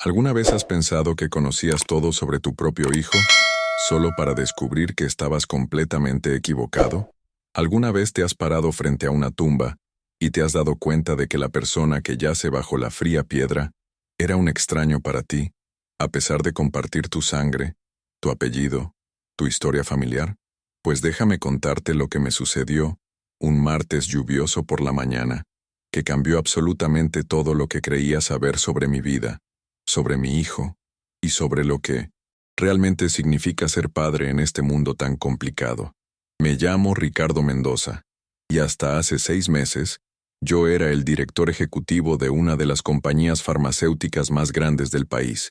¿Alguna vez has pensado que conocías todo sobre tu propio hijo, solo para descubrir que estabas completamente equivocado? ¿Alguna vez te has parado frente a una tumba y te has dado cuenta de que la persona que yace bajo la fría piedra era un extraño para ti, a pesar de compartir tu sangre, tu apellido, tu historia familiar? Pues déjame contarte lo que me sucedió un martes lluvioso por la mañana, que cambió absolutamente todo lo que creía saber sobre mi vida, sobre mi hijo y sobre lo que realmente significa ser padre en este mundo tan complicado. Me llamo Ricardo Mendoza, y hasta hace 6 meses, yo era el director ejecutivo de una de las compañías farmacéuticas más grandes del país,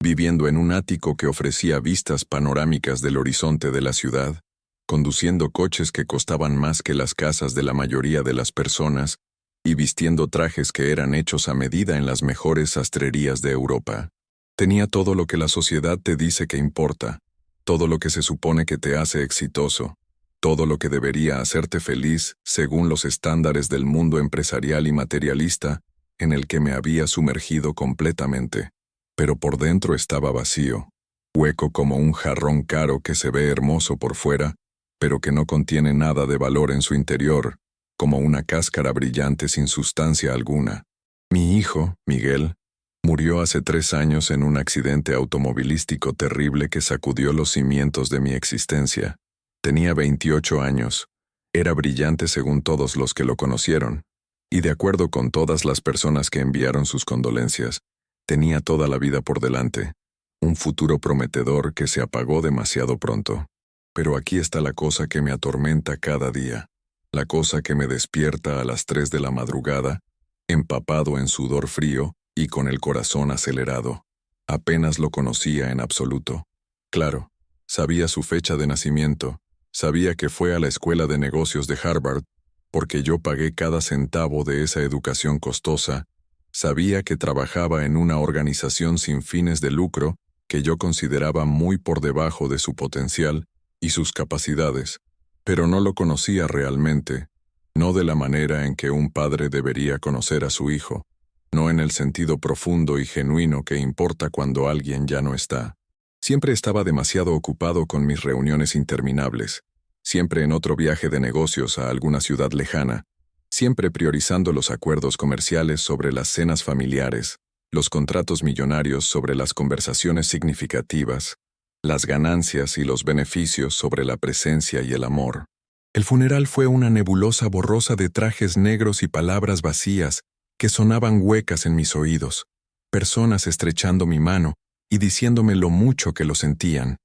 viviendo en un ático que ofrecía vistas panorámicas del horizonte de la ciudad, conduciendo coches que costaban más que las casas de la mayoría de las personas, y vistiendo trajes que eran hechos a medida en las mejores sastrerías de Europa. Tenía todo lo que la sociedad te dice que importa, todo lo que se supone que te hace exitoso, todo lo que debería hacerte feliz según los estándares del mundo empresarial y materialista en el que me había sumergido completamente. Pero por dentro estaba vacío, hueco como un jarrón caro que se ve hermoso por fuera, pero que no contiene nada de valor en su interior, como una cáscara brillante sin sustancia alguna. Mi hijo, Miguel, murió hace 3 años en un accidente automovilístico terrible que sacudió los cimientos de mi existencia. Tenía 28 años, era brillante según todos los que lo conocieron, y de acuerdo con todas las personas que enviaron sus condolencias, tenía toda la vida por delante, un futuro prometedor que se apagó demasiado pronto. Pero aquí está la cosa que me atormenta cada día. La cosa que me despierta a las 3 de la madrugada, empapado en sudor frío y con el corazón acelerado. Apenas lo conocía en absoluto. Claro, sabía su fecha de nacimiento, sabía que fue a la escuela de negocios de Harvard, porque yo pagué cada centavo de esa educación costosa, sabía que trabajaba en una organización sin fines de lucro que yo consideraba muy por debajo de su potencial y sus capacidades, pero no lo conocía realmente, no de la manera en que un padre debería conocer a su hijo, no en el sentido profundo y genuino que importa cuando alguien ya no está. Siempre estaba demasiado ocupado con mis reuniones interminables, siempre en otro viaje de negocios a alguna ciudad lejana, siempre priorizando los acuerdos comerciales sobre las cenas familiares, los contratos millonarios sobre las conversaciones significativas, las ganancias y los beneficios sobre la presencia y el amor. El funeral fue una nebulosa borrosa de trajes negros y palabras vacías que sonaban huecas en mis oídos, personas estrechando mi mano y diciéndome lo mucho que lo sentían.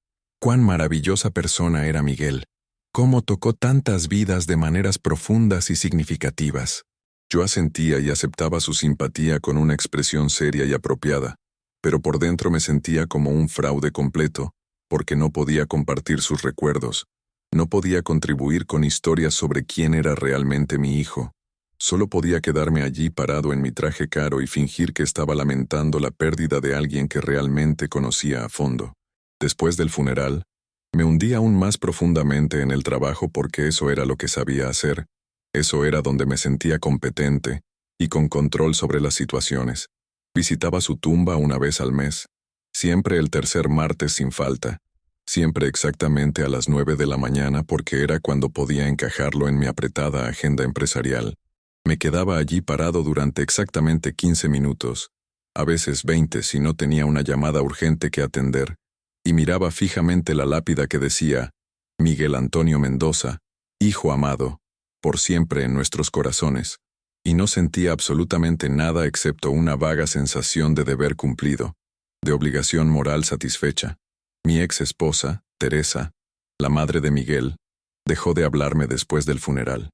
Cuán maravillosa persona era Miguel, cómo tocó tantas vidas de maneras profundas y significativas. Yo asentía y aceptaba su simpatía con una expresión seria y apropiada, pero por dentro me sentía como un fraude completo, porque no podía compartir sus recuerdos, no podía contribuir con historias sobre quién era realmente mi hijo. Solo podía quedarme allí parado en mi traje caro y fingir que estaba lamentando la pérdida de alguien que realmente conocía a fondo. Después del funeral, me hundí aún más profundamente en el trabajo porque eso era lo que sabía hacer, eso era donde me sentía competente y con control sobre las situaciones. Visitaba su tumba una vez al mes, siempre el tercer martes sin falta, siempre exactamente a las 9 de la mañana porque era cuando podía encajarlo en mi apretada agenda empresarial. Me quedaba allí parado durante exactamente 15 minutos, a veces 20 si no tenía una llamada urgente que atender, y miraba fijamente la lápida que decía, Miguel Antonio Mendoza, hijo amado, por siempre en nuestros corazones, y no sentía absolutamente nada excepto una vaga sensación de deber cumplido, de obligación moral satisfecha. Mi ex esposa, Teresa, la madre de Miguel, dejó de hablarme después del funeral.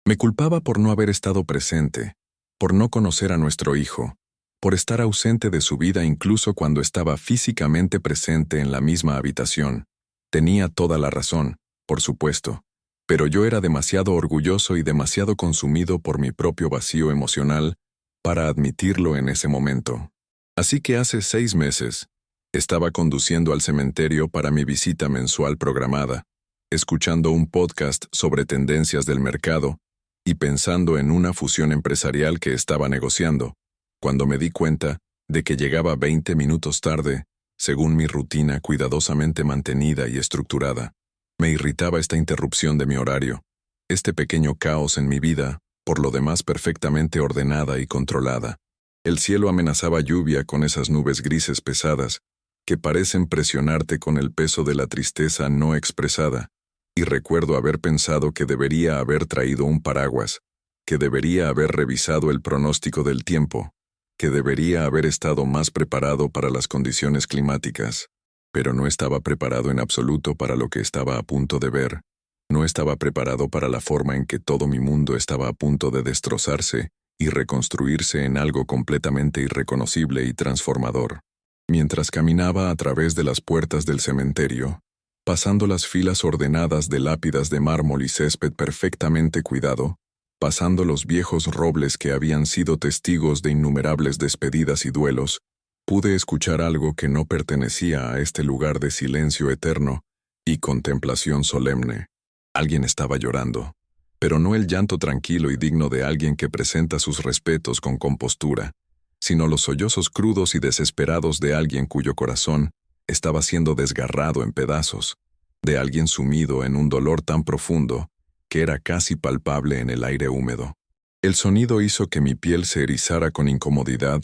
Me culpaba por no haber estado presente, por no conocer a nuestro hijo, por estar ausente de su vida incluso cuando estaba físicamente presente en la misma habitación. Tenía toda la razón, por supuesto, pero yo era demasiado orgulloso y demasiado consumido por mi propio vacío emocional para admitirlo en ese momento. Así que hace 6 meses, estaba conduciendo al cementerio para mi visita mensual programada, escuchando un podcast sobre tendencias del mercado y pensando en una fusión empresarial que estaba negociando, cuando me di cuenta de que llegaba 20 minutos tarde, según mi rutina cuidadosamente mantenida y estructurada. Me irritaba esta interrupción de mi horario, este pequeño caos en mi vida, por lo demás perfectamente ordenada y controlada. El cielo amenazaba lluvia con esas nubes grises pesadas, que parecen presionarte con el peso de la tristeza no expresada, y recuerdo haber pensado que debería haber traído un paraguas, que debería haber revisado el pronóstico del tiempo, que debería haber estado más preparado para las condiciones climáticas, pero no estaba preparado en absoluto para lo que estaba a punto de ver. No estaba preparado para la forma en que todo mi mundo estaba a punto de destrozarse y reconstruirse en algo completamente irreconocible y transformador. Mientras caminaba a través de las puertas del cementerio, pasando las filas ordenadas de lápidas de mármol y césped perfectamente cuidado, pasando los viejos robles que habían sido testigos de innumerables despedidas y duelos, pude escuchar algo que no pertenecía a este lugar de silencio eterno y contemplación solemne. Alguien estaba llorando, pero no el llanto tranquilo y digno de alguien que presenta sus respetos con compostura, sino los sollozos crudos y desesperados de alguien cuyo corazón estaba siendo desgarrado en pedazos, de alguien sumido en un dolor tan profundo que era casi palpable en el aire húmedo. El sonido hizo que mi piel se erizara con incomodidad,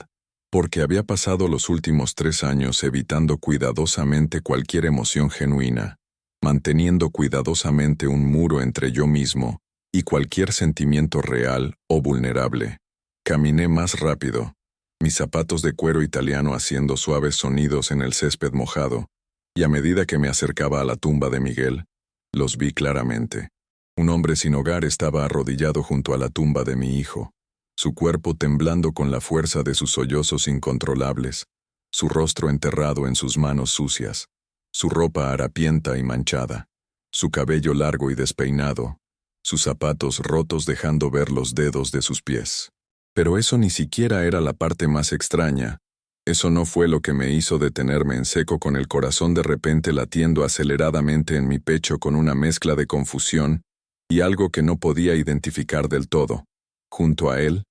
porque había pasado los últimos 3 años evitando cuidadosamente cualquier emoción genuina, manteniendo cuidadosamente un muro entre yo mismo y cualquier sentimiento real o vulnerable. Caminé más rápido, mis zapatos de cuero italiano haciendo suaves sonidos en el césped mojado, y a medida que me acercaba a la tumba de Miguel, los vi claramente. Un hombre sin hogar estaba arrodillado junto a la tumba de mi hijo, su cuerpo temblando con la fuerza de sus sollozos incontrolables, su rostro enterrado en sus manos sucias, su ropa harapienta y manchada, su cabello largo y despeinado, sus zapatos rotos dejando ver los dedos de sus pies. Pero eso ni siquiera era la parte más extraña. Eso no fue lo que me hizo detenerme en seco con el corazón de repente latiendo aceleradamente en mi pecho con una mezcla de confusión y algo que no podía identificar del todo. Junto a él,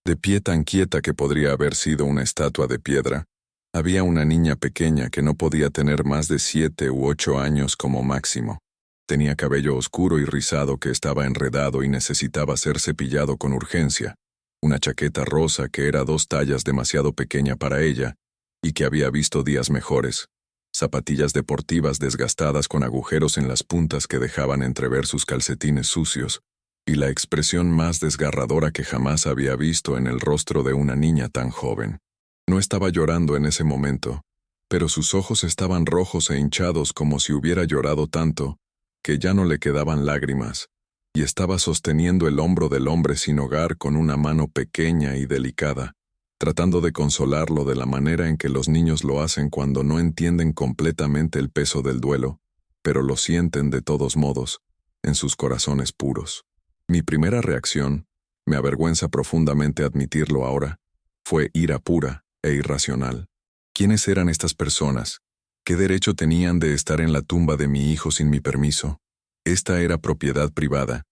de pie tan quieta que podría haber sido una estatua de piedra, había una niña pequeña que no podía tener más de 7 u 8 años como máximo. Tenía cabello oscuro y rizado que estaba enredado y necesitaba ser cepillado con urgencia, una chaqueta rosa que era 2 tallas demasiado pequeña para ella y que había visto días mejores, zapatillas deportivas desgastadas con agujeros en las puntas que dejaban entrever sus calcetines sucios, y la expresión más desgarradora que jamás había visto en el rostro de una niña tan joven. No estaba llorando en ese momento, pero sus ojos estaban rojos e hinchados como si hubiera llorado tanto, que ya no le quedaban lágrimas, y estaba sosteniendo el hombro del hombre sin hogar con una mano pequeña y delicada, tratando de consolarlo de la manera en que los niños lo hacen cuando no entienden completamente el peso del duelo, pero lo sienten de todos modos, en sus corazones puros. Mi primera reacción, me avergüenza profundamente admitirlo ahora, fue ira pura e irracional. ¿Quiénes eran estas personas? ¿Qué derecho tenían de estar en la tumba de mi hijo sin mi permiso? Esta era propiedad privada.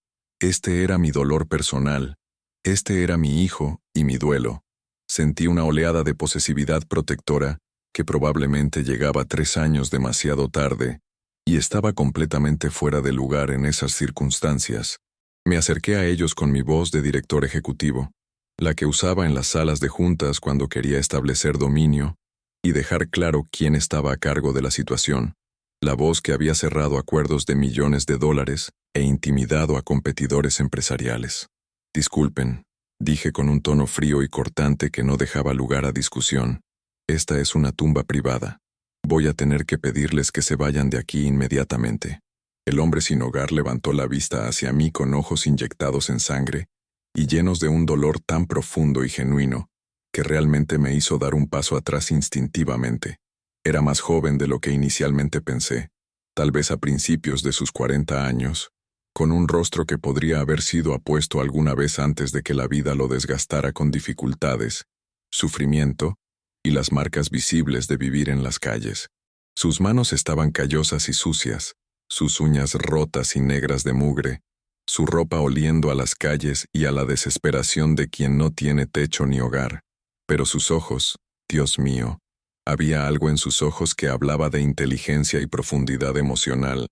Este era mi dolor personal. Este era mi hijo y mi duelo. Sentí una oleada de posesividad protectora que probablemente llegaba 3 años demasiado tarde y estaba completamente fuera de lugar en esas circunstancias. Me acerqué a ellos con mi voz de director ejecutivo, la que usaba en las salas de juntas cuando quería establecer dominio y dejar claro quién estaba a cargo de la situación, la voz que había cerrado acuerdos de millones de dólares e intimidado a competidores empresariales. Disculpen, dije con un tono frío y cortante que no dejaba lugar a discusión. Esta es una tumba privada. Voy a tener que pedirles que se vayan de aquí inmediatamente. El hombre sin hogar levantó la vista hacia mí con ojos inyectados en sangre y llenos de un dolor tan profundo y genuino que realmente me hizo dar un paso atrás instintivamente. Era más joven de lo que inicialmente pensé, tal vez a principios de sus 40 años, con un rostro que podría haber sido apuesto alguna vez antes de que la vida lo desgastara con dificultades, sufrimiento y las marcas visibles de vivir en las calles. Sus manos estaban callosas y sucias, sus uñas rotas y negras de mugre, su ropa oliendo a las calles y a la desesperación de quien no tiene techo ni hogar. Pero sus ojos, Dios mío, había algo en sus ojos que hablaba de inteligencia y profundidad emocional,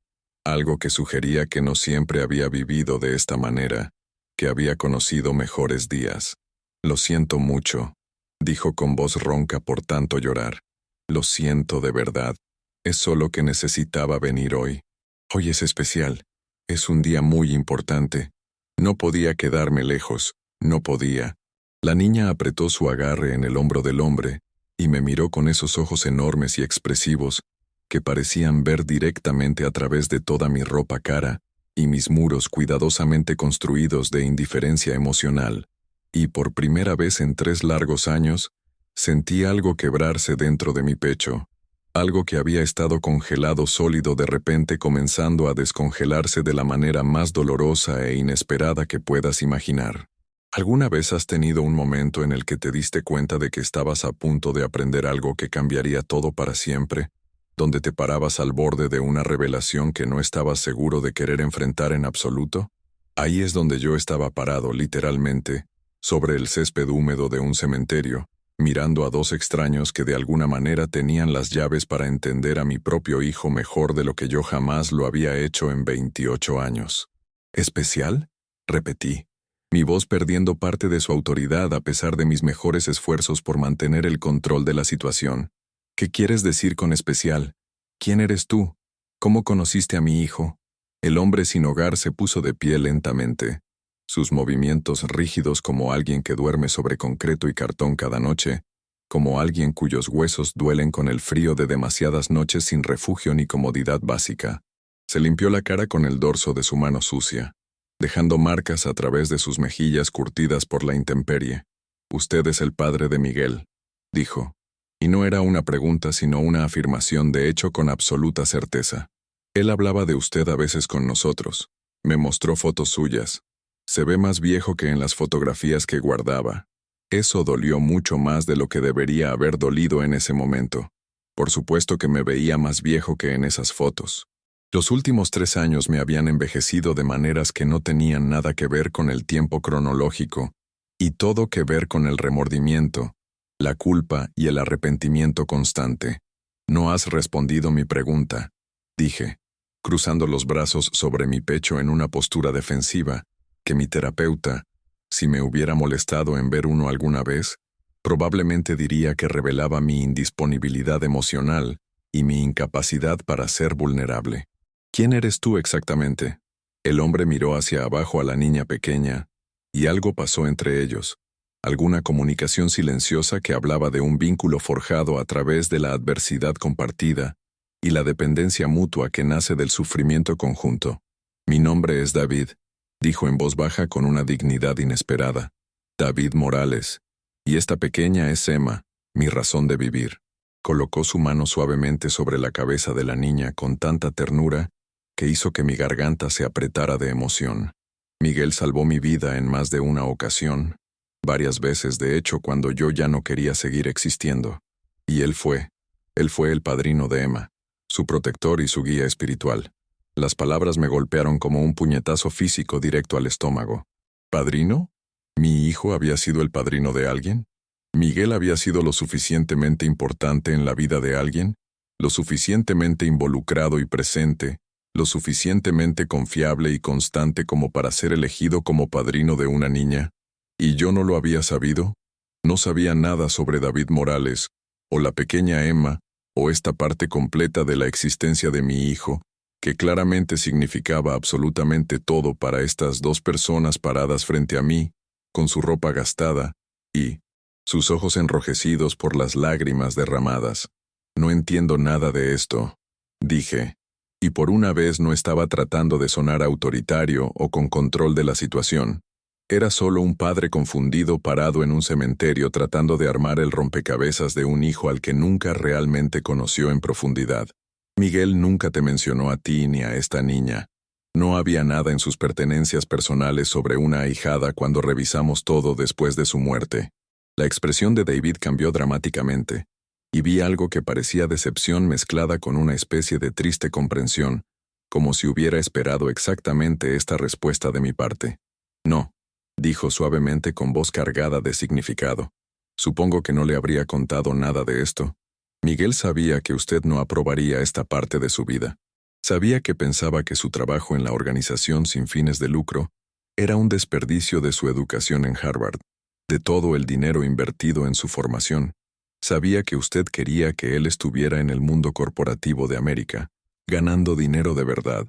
algo que sugería que no siempre había vivido de esta manera, que había conocido mejores días. Lo siento mucho, dijo con voz ronca por tanto llorar. Lo siento de verdad. Es solo que necesitaba venir hoy. Hoy es especial. Es un día muy importante. No podía quedarme lejos. No podía. La niña apretó su agarre en el hombro del hombre y me miró con esos ojos enormes y expresivos que parecían ver directamente a través de toda mi ropa cara y mis muros cuidadosamente construidos de indiferencia emocional. Y por primera vez en 3 largos años, sentí algo quebrarse dentro de mi pecho, algo que había estado congelado sólido de repente comenzando a descongelarse de la manera más dolorosa e inesperada que puedas imaginar. ¿Alguna vez has tenido un momento en el que te diste cuenta de que estabas a punto de aprender algo que cambiaría todo para siempre, donde te parabas al borde de una revelación que no estabas seguro de querer enfrentar en absoluto? Ahí es donde yo estaba parado, literalmente, sobre el césped húmedo de un cementerio, mirando a 2 extraños que de alguna manera tenían las llaves para entender a mi propio hijo mejor de lo que yo jamás lo había hecho en 28 años. ¿Especial? Repetí, mi voz perdiendo parte de su autoridad a pesar de mis mejores esfuerzos por mantener el control de la situación. ¿Qué quieres decir con especial? ¿Quién eres tú? ¿Cómo conociste a mi hijo? El hombre sin hogar se puso de pie lentamente. Sus movimientos rígidos como alguien que duerme sobre concreto y cartón cada noche, como alguien cuyos huesos duelen con el frío de demasiadas noches sin refugio ni comodidad básica. Se limpió la cara con el dorso de su mano sucia, dejando marcas a través de sus mejillas curtidas por la intemperie. «Usted es el padre de Miguel», dijo. Y no era una pregunta sino una afirmación de hecho con absoluta certeza. Él hablaba de usted a veces con nosotros. Me mostró fotos suyas. Se ve más viejo que en las fotografías que guardaba. Eso dolió mucho más de lo que debería haber dolido en ese momento. Por supuesto que me veía más viejo que en esas fotos. Los últimos 3 años me habían envejecido de maneras que no tenían nada que ver con el tiempo cronológico, y todo que ver con el remordimiento, la culpa y el arrepentimiento constante. «No has respondido mi pregunta», dije, cruzando los brazos sobre mi pecho en una postura defensiva, que mi terapeuta, si me hubiera molestado en ver uno alguna vez, probablemente diría que revelaba mi indisponibilidad emocional y mi incapacidad para ser vulnerable. «¿Quién eres tú exactamente?» El hombre miró hacia abajo a la niña pequeña, y algo pasó entre ellos. Alguna comunicación silenciosa que hablaba de un vínculo forjado a través de la adversidad compartida y la dependencia mutua que nace del sufrimiento conjunto. «Mi nombre es David», dijo en voz baja con una dignidad inesperada. «David Morales. Y esta pequeña es Emma, mi razón de vivir». Colocó su mano suavemente sobre la cabeza de la niña con tanta ternura que hizo que mi garganta se apretara de emoción. Miguel salvó mi vida en más de una ocasión, varias veces de hecho cuando yo ya no quería seguir existiendo. Y él fue el padrino de Emma, su protector y su guía espiritual. Las palabras me golpearon como un puñetazo físico directo al estómago. ¿Padrino? ¿Mi hijo había sido el padrino de alguien? ¿Miguel había sido lo suficientemente importante en la vida de alguien? ¿Lo suficientemente involucrado y presente? ¿Lo suficientemente confiable y constante como para ser elegido como padrino de una niña? ¿Y yo no lo había sabido? No sabía nada sobre David Morales, o la pequeña Emma, o esta parte completa de la existencia de mi hijo, que claramente significaba absolutamente todo para estas 2 personas paradas frente a mí, con su ropa gastada, y sus ojos enrojecidos por las lágrimas derramadas. «No entiendo nada de esto», dije, y por una vez no estaba tratando de sonar autoritario o con control de la situación. Era solo un padre confundido parado en un cementerio tratando de armar el rompecabezas de un hijo al que nunca realmente conoció en profundidad. «Miguel nunca te mencionó a ti ni a esta niña. No había nada en sus pertenencias personales sobre una ahijada cuando revisamos todo después de su muerte». La expresión de David cambió dramáticamente, y vi algo que parecía decepción mezclada con una especie de triste comprensión, como si hubiera esperado exactamente esta respuesta de mi parte. «No», dijo suavemente con voz cargada de significado. Supongo que no le habría contado nada de esto. Miguel sabía que usted no aprobaría esta parte de su vida. Sabía que pensaba que su trabajo en la organización sin fines de lucro era un desperdicio de su educación en Harvard, de todo el dinero invertido en su formación. Sabía que usted quería que él estuviera en el mundo corporativo de América, ganando dinero de verdad,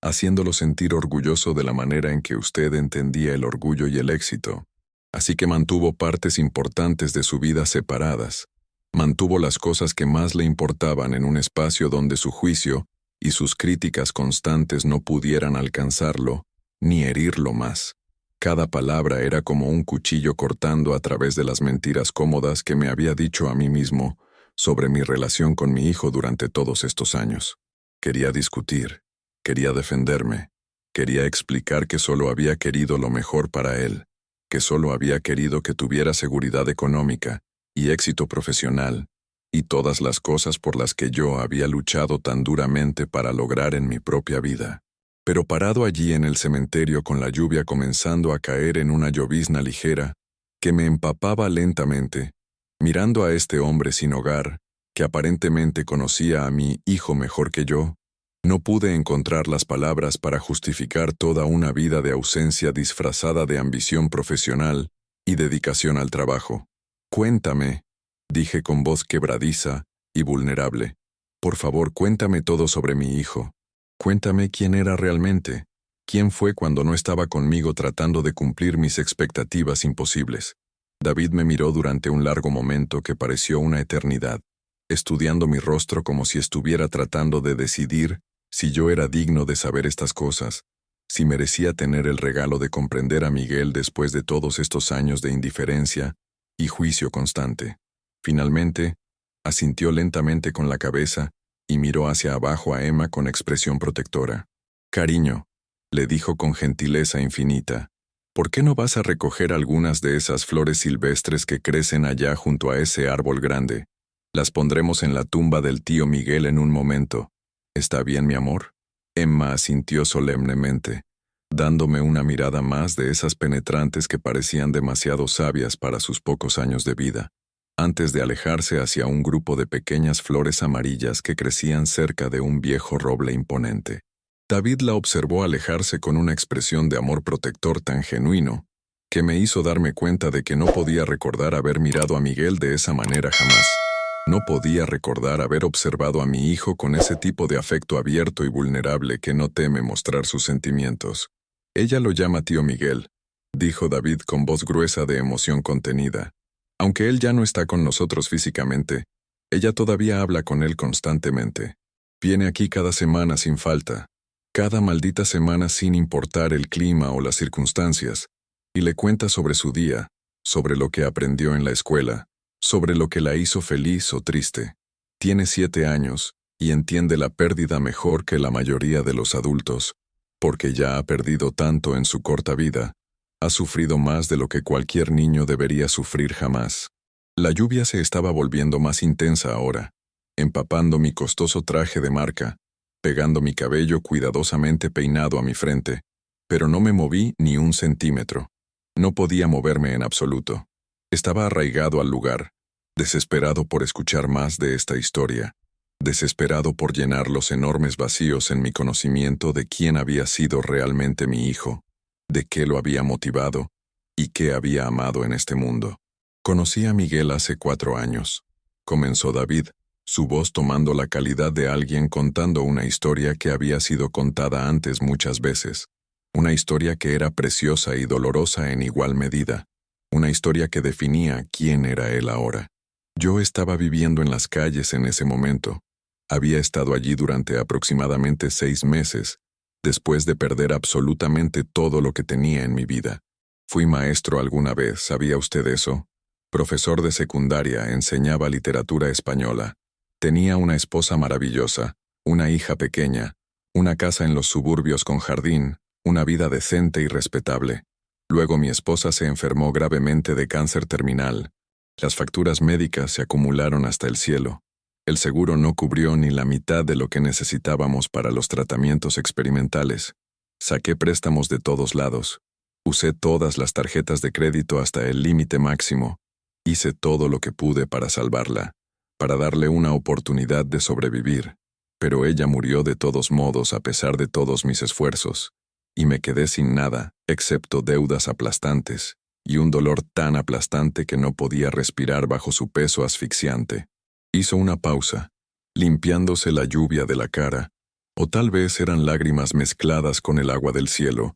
haciéndolo sentir orgulloso de la manera en que usted entendía el orgullo y el éxito. Así que mantuvo partes importantes de su vida separadas. Mantuvo las cosas que más le importaban en un espacio donde su juicio y sus críticas constantes no pudieran alcanzarlo, ni herirlo más. Cada palabra era como un cuchillo cortando a través de las mentiras cómodas que me había dicho a mí mismo sobre mi relación con mi hijo durante todos estos años. Quería discutir, quería defenderme, quería explicar que solo había querido lo mejor para él, que solo había querido que tuviera seguridad económica y éxito profesional, y todas las cosas por las que yo había luchado tan duramente para lograr en mi propia vida. Pero parado allí en el cementerio con la lluvia comenzando a caer en una llovizna ligera, que me empapaba lentamente, mirando a este hombre sin hogar, que aparentemente conocía a mi hijo mejor que yo, no pude encontrar las palabras para justificar toda una vida de ausencia disfrazada de ambición profesional y dedicación al trabajo. Cuéntame, dije con voz quebradiza y vulnerable. Por favor, cuéntame todo sobre mi hijo. Cuéntame quién era realmente, quién fue cuando no estaba conmigo tratando de cumplir mis expectativas imposibles. David me miró durante un largo momento que pareció una eternidad, estudiando mi rostro como si estuviera tratando de decidir si yo era digno de saber estas cosas, si merecía tener el regalo de comprender a Miguel después de todos estos años de indiferencia y juicio constante. Finalmente, asintió lentamente con la cabeza y miró hacia abajo a Emma con expresión protectora. «Cariño», le dijo con gentileza infinita, «¿por qué no vas a recoger algunas de esas flores silvestres que crecen allá junto a ese árbol grande? Las pondremos en la tumba del tío Miguel en un momento. ¿Está bien, mi amor?» Emma asintió solemnemente, dándome una mirada más de esas penetrantes que parecían demasiado sabias para sus pocos años de vida, antes de alejarse hacia un grupo de pequeñas flores amarillas que crecían cerca de un viejo roble imponente. David la observó alejarse con una expresión de amor protector tan genuino, que me hizo darme cuenta de que no podía recordar haber mirado a Miguel de esa manera jamás. No podía recordar haber observado a mi hijo con ese tipo de afecto abierto y vulnerable que no teme mostrar sus sentimientos. «Ella lo llama tío Miguel», dijo David con voz gruesa de emoción contenida. «Aunque él ya no está con nosotros físicamente, ella todavía habla con él constantemente. Viene aquí cada semana sin falta, cada maldita semana sin importar el clima o las circunstancias, y le cuenta sobre su día, sobre lo que aprendió en la escuela, sobre lo que la hizo feliz o triste. Tiene 7 años y entiende la pérdida mejor que la mayoría de los adultos, porque ya ha perdido tanto en su corta vida. Ha sufrido más de lo que cualquier niño debería sufrir jamás». La lluvia se estaba volviendo más intensa ahora, empapando mi costoso traje de marca, pegando mi cabello cuidadosamente peinado a mi frente, pero no me moví ni un centímetro. No podía moverme en absoluto. Estaba arraigado al lugar, desesperado por escuchar más de esta historia, desesperado por llenar los enormes vacíos en mi conocimiento de quién había sido realmente mi hijo, de qué lo había motivado y qué había amado en este mundo. «Conocí a Miguel hace 4 años», comenzó David, su voz tomando la calidad de alguien contando una historia que había sido contada antes muchas veces, una historia que era preciosa y dolorosa en igual medida, una historia que definía quién era él ahora. Yo estaba viviendo en las calles en ese momento. Había estado allí durante aproximadamente 6 meses, después de perder absolutamente todo lo que tenía en mi vida. Fui maestro alguna vez, ¿sabía usted eso? Profesor de secundaria, enseñaba literatura española. Tenía una esposa maravillosa, una hija pequeña, una casa en los suburbios con jardín, una vida decente y respetable. Luego mi esposa se enfermó gravemente de cáncer terminal. Las facturas médicas se acumularon hasta el cielo. El seguro no cubrió ni la mitad de lo que necesitábamos para los tratamientos experimentales. Saqué préstamos de todos lados. Usé todas las tarjetas de crédito hasta el límite máximo. Hice todo lo que pude para salvarla, para darle una oportunidad de sobrevivir, pero ella murió de todos modos a pesar de todos mis esfuerzos, y me quedé sin nada, excepto deudas aplastantes, y un dolor tan aplastante que no podía respirar bajo su peso asfixiante. Hizo una pausa, limpiándose la lluvia de la cara, o tal vez eran lágrimas mezcladas con el agua del cielo.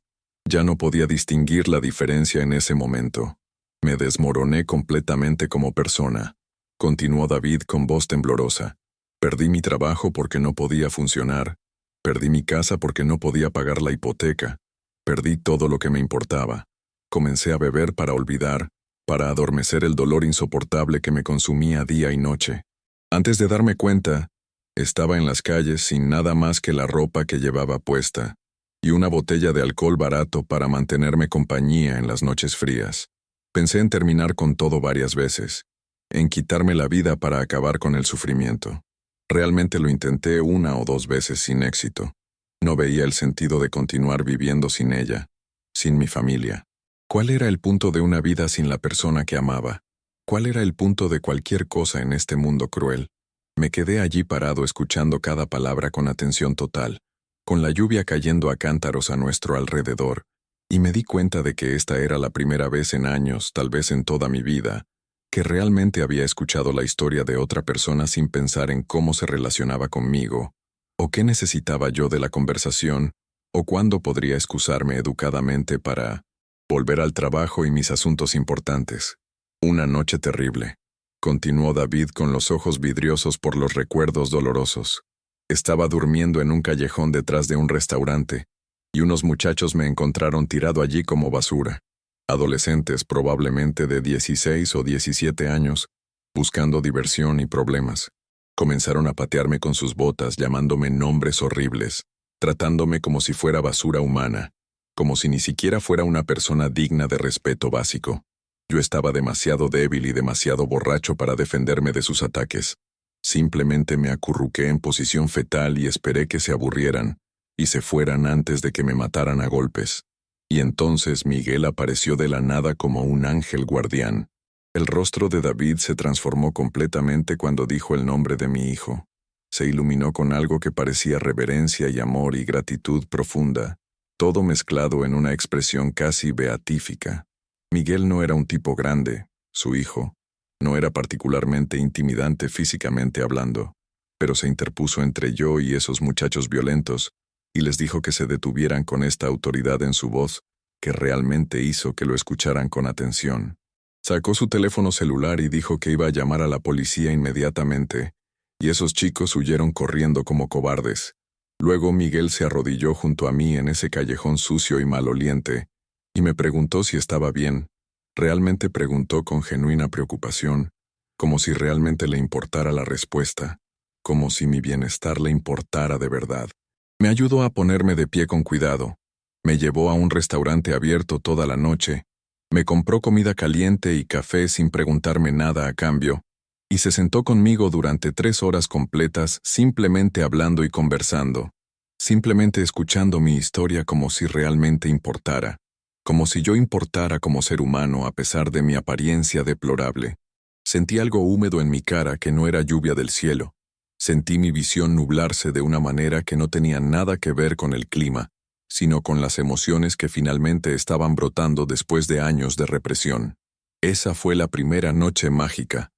Ya no podía distinguir la diferencia en ese momento. Me desmoroné completamente como persona, continuó David con voz temblorosa. Perdí mi trabajo porque no podía funcionar. Perdí mi casa porque no podía pagar la hipoteca. Perdí todo lo que me importaba. Comencé a beber para olvidar, para adormecer el dolor insoportable que me consumía día y noche. Antes de darme cuenta, estaba en las calles sin nada más que la ropa que llevaba puesta y una botella de alcohol barato para mantenerme compañía en las noches frías. Pensé en terminar con todo varias veces, en quitarme la vida para acabar con el sufrimiento. Realmente lo intenté 1 o 2 veces sin éxito. No veía el sentido de continuar viviendo sin ella, sin mi familia. ¿Cuál era el punto de una vida sin la persona que amaba? ¿Cuál era el punto de cualquier cosa en este mundo cruel? Me quedé allí parado escuchando cada palabra con atención total, con la lluvia cayendo a cántaros a nuestro alrededor, y me di cuenta de que esta era la primera vez en años, tal vez en toda mi vida, que realmente había escuchado la historia de otra persona sin pensar en cómo se relacionaba conmigo, o qué necesitaba yo de la conversación, o cuándo podría excusarme educadamente para volver al trabajo y mis asuntos importantes. Una noche terrible. Continuó David con los ojos vidriosos por los recuerdos dolorosos. Estaba durmiendo en un callejón detrás de un restaurante, y unos muchachos me encontraron tirado allí como basura. Adolescentes probablemente de 16 o 17 años, buscando diversión y problemas. Comenzaron a patearme con sus botas, llamándome nombres horribles, tratándome como si fuera basura humana, como si ni siquiera fuera una persona digna de respeto básico. Yo estaba demasiado débil y demasiado borracho para defenderme de sus ataques. Simplemente me acurruqué en posición fetal y esperé que se aburrieran y se fueran antes de que me mataran a golpes. Y entonces Miguel apareció de la nada como un ángel guardián. El rostro de David se transformó completamente cuando dijo el nombre de mi hijo. Se iluminó con algo que parecía reverencia y amor y gratitud profunda, todo mezclado en una expresión casi beatífica. Miguel no era un tipo grande, su hijo. No era particularmente intimidante físicamente hablando, pero se interpuso entre yo y esos muchachos violentos, y les dijo que se detuvieran con esta autoridad en su voz, que realmente hizo que lo escucharan con atención. Sacó su teléfono celular y dijo que iba a llamar a la policía inmediatamente, y esos chicos huyeron corriendo como cobardes. Luego Miguel se arrodilló junto a mí en ese callejón sucio y maloliente, y me preguntó si estaba bien. Realmente preguntó con genuina preocupación, como si realmente le importara la respuesta, como si mi bienestar le importara de verdad. Me ayudó a ponerme de pie con cuidado. Me llevó a un restaurante abierto toda la noche. Me compró comida caliente y café sin preguntarme nada a cambio, y se sentó conmigo durante 3 horas completas simplemente hablando y conversando, simplemente escuchando mi historia como si realmente importara, como si yo importara como ser humano a pesar de mi apariencia deplorable. Sentí algo húmedo en mi cara que no era lluvia del cielo. Sentí mi visión nublarse de una manera que no tenía nada que ver con el clima, sino con las emociones que finalmente estaban brotando después de años de represión. Esa fue la primera noche mágica,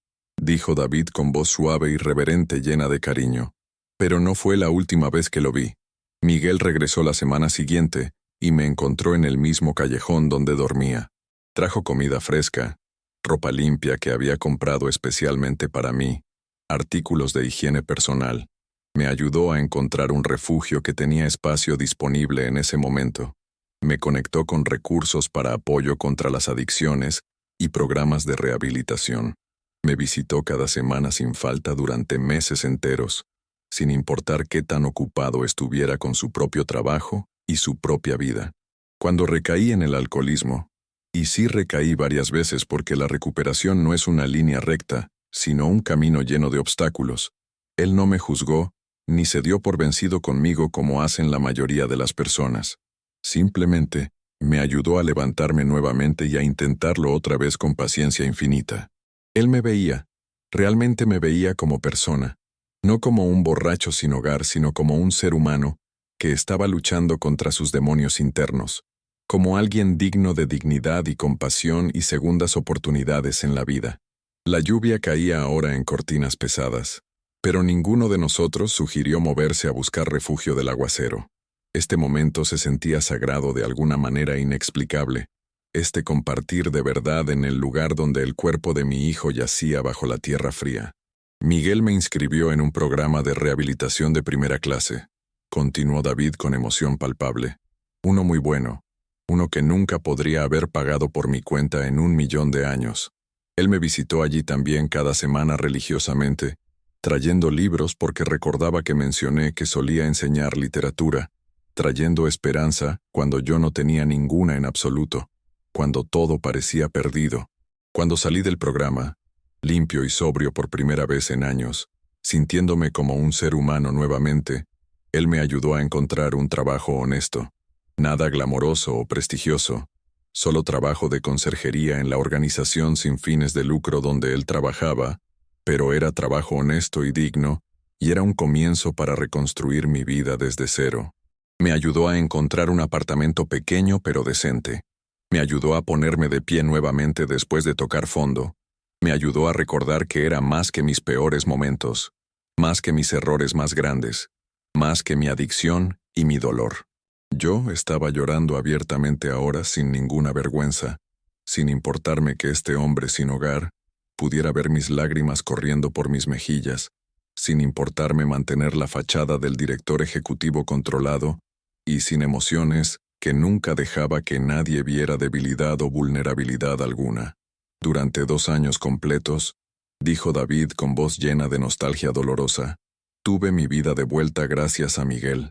dijo David con voz suave y reverente llena de cariño. Pero no fue la última vez que lo vi. Miguel regresó la semana siguiente y me encontró en el mismo callejón donde dormía. Trajo comida fresca, ropa limpia que había comprado especialmente para mí, artículos de higiene personal. Me ayudó a encontrar un refugio que tenía espacio disponible en ese momento. Me conectó con recursos para apoyo contra las adicciones y programas de rehabilitación. Me visitó cada semana sin falta durante meses enteros, sin importar qué tan ocupado estuviera con su propio trabajo y su propia vida. Cuando recaí en el alcoholismo, y sí recaí varias veces porque la recuperación no es una línea recta, sino un camino lleno de obstáculos, él no me juzgó, ni se dio por vencido conmigo como hacen la mayoría de las personas. Simplemente, me ayudó a levantarme nuevamente y a intentarlo otra vez con paciencia infinita. Él me veía, realmente me veía como persona, no como un borracho sin hogar, sino como un ser humano que estaba luchando contra sus demonios internos, como alguien digno de dignidad y compasión y segundas oportunidades en la vida. La lluvia caía ahora en cortinas pesadas, pero ninguno de nosotros sugirió moverse a buscar refugio del aguacero. Este momento se sentía sagrado de alguna manera inexplicable, este compartir de verdad en el lugar donde el cuerpo de mi hijo yacía bajo la tierra fría. Miguel me inscribió en un programa de rehabilitación de primera clase, continuó David con emoción palpable. Uno muy bueno, uno que nunca podría haber pagado por mi cuenta en 1.000.000 de años. Él me visitó allí también cada semana religiosamente, trayendo libros porque recordaba que mencioné que solía enseñar literatura, trayendo esperanza cuando yo no tenía ninguna en absoluto, cuando todo parecía perdido. Cuando salí del programa, limpio y sobrio por primera vez en años, sintiéndome como un ser humano nuevamente, él me ayudó a encontrar un trabajo honesto, nada glamoroso o prestigioso, solo trabajo de conserjería en la organización sin fines de lucro donde él trabajaba, pero era trabajo honesto y digno, y era un comienzo para reconstruir mi vida desde cero. Me ayudó a encontrar un apartamento pequeño pero decente. Me ayudó a ponerme de pie nuevamente después de tocar fondo. Me ayudó a recordar que era más que mis peores momentos, más que mis errores más grandes, más que mi adicción y mi dolor. Yo estaba llorando abiertamente ahora sin ninguna vergüenza, sin importarme que este hombre sin hogar pudiera ver mis lágrimas corriendo por mis mejillas, sin importarme mantener la fachada del director ejecutivo controlado y sin emociones que nunca dejaba que nadie viera debilidad o vulnerabilidad alguna. Durante 2 años completos, dijo David con voz llena de nostalgia dolorosa, tuve mi vida de vuelta gracias a Miguel.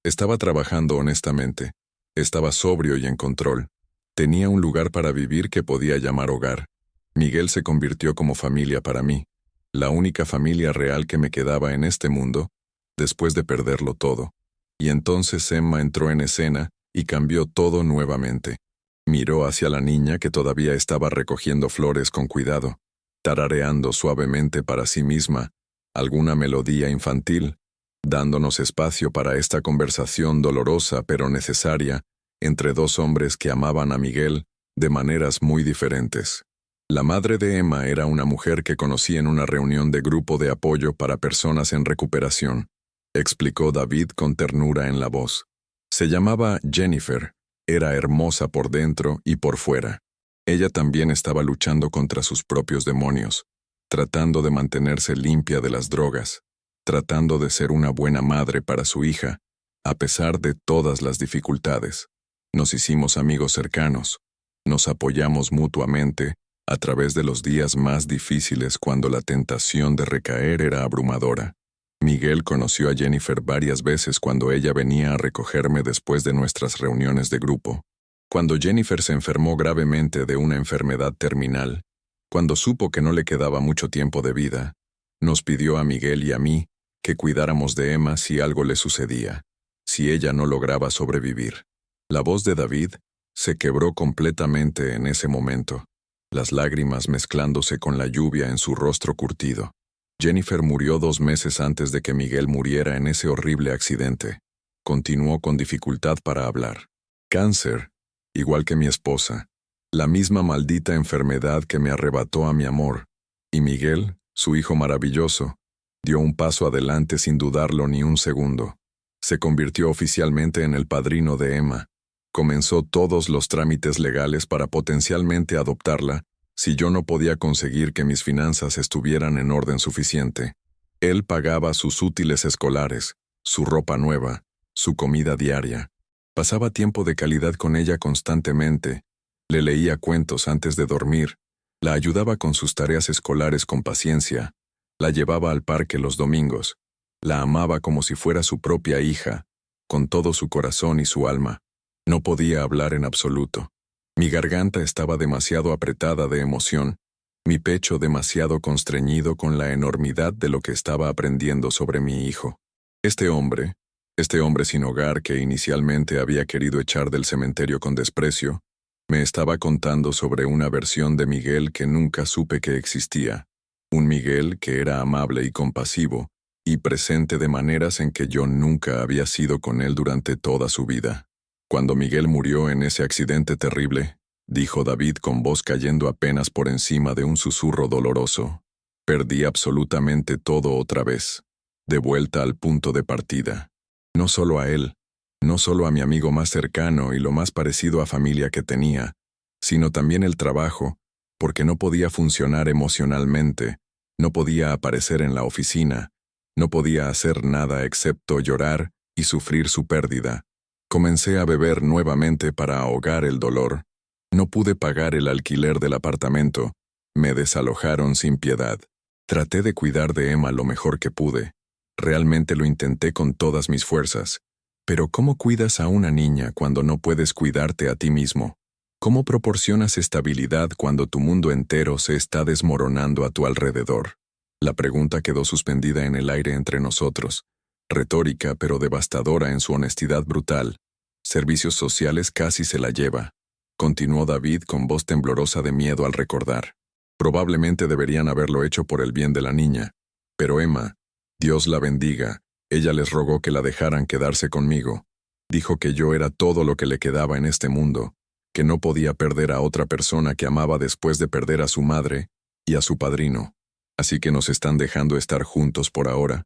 Estaba trabajando honestamente, estaba sobrio y en control, tenía un lugar para vivir que podía llamar hogar. Miguel se convirtió como familia para mí, la única familia real que me quedaba en este mundo, después de perderlo todo. Y entonces Emma entró en escena y cambió todo nuevamente. Miró hacia la niña que todavía estaba recogiendo flores con cuidado, tarareando suavemente para sí misma alguna melodía infantil, dándonos espacio para esta conversación dolorosa pero necesaria entre 2 hombres que amaban a Miguel de maneras muy diferentes. La madre de Emma era una mujer que conocí en una reunión de grupo de apoyo para personas en recuperación, explicó David con ternura en la voz. Se llamaba Jennifer, era hermosa por dentro y por fuera. Ella también estaba luchando contra sus propios demonios, tratando de mantenerse limpia de las drogas, tratando de ser una buena madre para su hija, a pesar de todas las dificultades. Nos hicimos amigos cercanos, nos apoyamos mutuamente a través de los días más difíciles cuando la tentación de recaer era abrumadora. Miguel conoció a Jennifer varias veces cuando ella venía a recogerme después de nuestras reuniones de grupo. Cuando Jennifer se enfermó gravemente de una enfermedad terminal, cuando supo que no le quedaba mucho tiempo de vida, nos pidió a Miguel y a mí que cuidáramos de Emma si algo le sucedía, si ella no lograba sobrevivir. La voz de David se quebró completamente en ese momento, las lágrimas mezclándose con la lluvia en su rostro curtido. Jennifer murió 2 meses antes de que Miguel muriera en ese horrible accidente. Continuó con dificultad para hablar. Cáncer, igual que mi esposa, la misma maldita enfermedad que me arrebató a mi amor. Y Miguel, su hijo maravilloso, dio un paso adelante sin dudarlo ni un segundo. Se convirtió oficialmente en el padrino de Emma. Comenzó todos los trámites legales para potencialmente adoptarla si yo no podía conseguir que mis finanzas estuvieran en orden suficiente. Él pagaba sus útiles escolares, su ropa nueva, su comida diaria. Pasaba tiempo de calidad con ella constantemente, le leía cuentos antes de dormir, la ayudaba con sus tareas escolares con paciencia, la llevaba al parque los domingos, la amaba como si fuera su propia hija, con todo su corazón y su alma. No podía hablar en absoluto. Mi garganta estaba demasiado apretada de emoción, mi pecho demasiado constreñido con la enormidad de lo que estaba aprendiendo sobre mi hijo. Este hombre sin hogar que inicialmente había querido echar del cementerio con desprecio, Me estaba contando sobre una versión de Miguel que nunca supe que existía. Un Miguel que era amable y compasivo, y presente de maneras en que yo nunca había sido con él durante toda su vida. Cuando Miguel murió en ese accidente terrible, dijo David con voz cayendo apenas por encima de un susurro doloroso, perdí absolutamente todo otra vez, de vuelta al punto de partida. No solo a él, no solo a mi amigo más cercano y lo más parecido a familia que tenía, sino también el trabajo, porque no podía funcionar emocionalmente, no podía aparecer en la oficina, no podía hacer nada excepto llorar y sufrir su pérdida. Comencé a beber nuevamente para ahogar el dolor. No pude pagar el alquiler del apartamento. Me desalojaron sin piedad. Traté de cuidar de Emma lo mejor que pude. Realmente lo intenté con todas mis fuerzas. Pero ¿cómo cuidas a una niña cuando no puedes cuidarte a ti mismo? ¿Cómo proporcionas estabilidad cuando tu mundo entero se está desmoronando a tu alrededor? La pregunta quedó suspendida en el aire entre nosotros, retórica pero devastadora en su honestidad brutal. Servicios sociales casi se la lleva, continuó David con voz temblorosa de miedo al recordar. Probablemente deberían haberlo hecho por el bien de la niña, pero Emma, Dios la bendiga, ella les rogó que la dejaran quedarse conmigo. Dijo que yo era todo lo que le quedaba en este mundo, que no podía perder a otra persona que amaba después de perder a su madre y a su padrino. Así que nos están dejando estar juntos por ahora,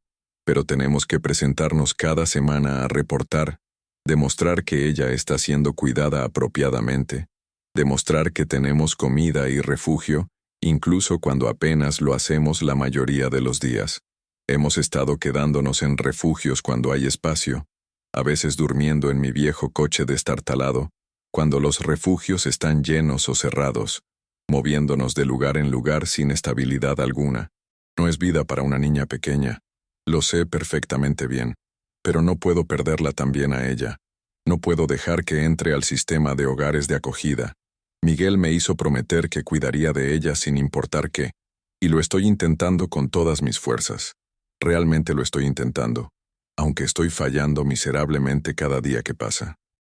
pero tenemos que presentarnos cada semana a reportar, demostrar que ella está siendo cuidada apropiadamente, demostrar que tenemos comida y refugio, incluso cuando apenas lo hacemos la mayoría de los días. Hemos estado quedándonos en refugios cuando hay espacio, a veces durmiendo en mi viejo coche destartalado, cuando los refugios están llenos o cerrados, moviéndonos de lugar en lugar sin estabilidad alguna. No es vida para una niña pequeña. Lo sé perfectamente bien, pero no puedo perderla también a ella. No puedo dejar que entre al sistema de hogares de acogida. Miguel me hizo prometer que cuidaría de ella sin importar qué, y lo estoy intentando con todas mis fuerzas. Realmente lo estoy intentando, aunque estoy fallando miserablemente cada día que pasa.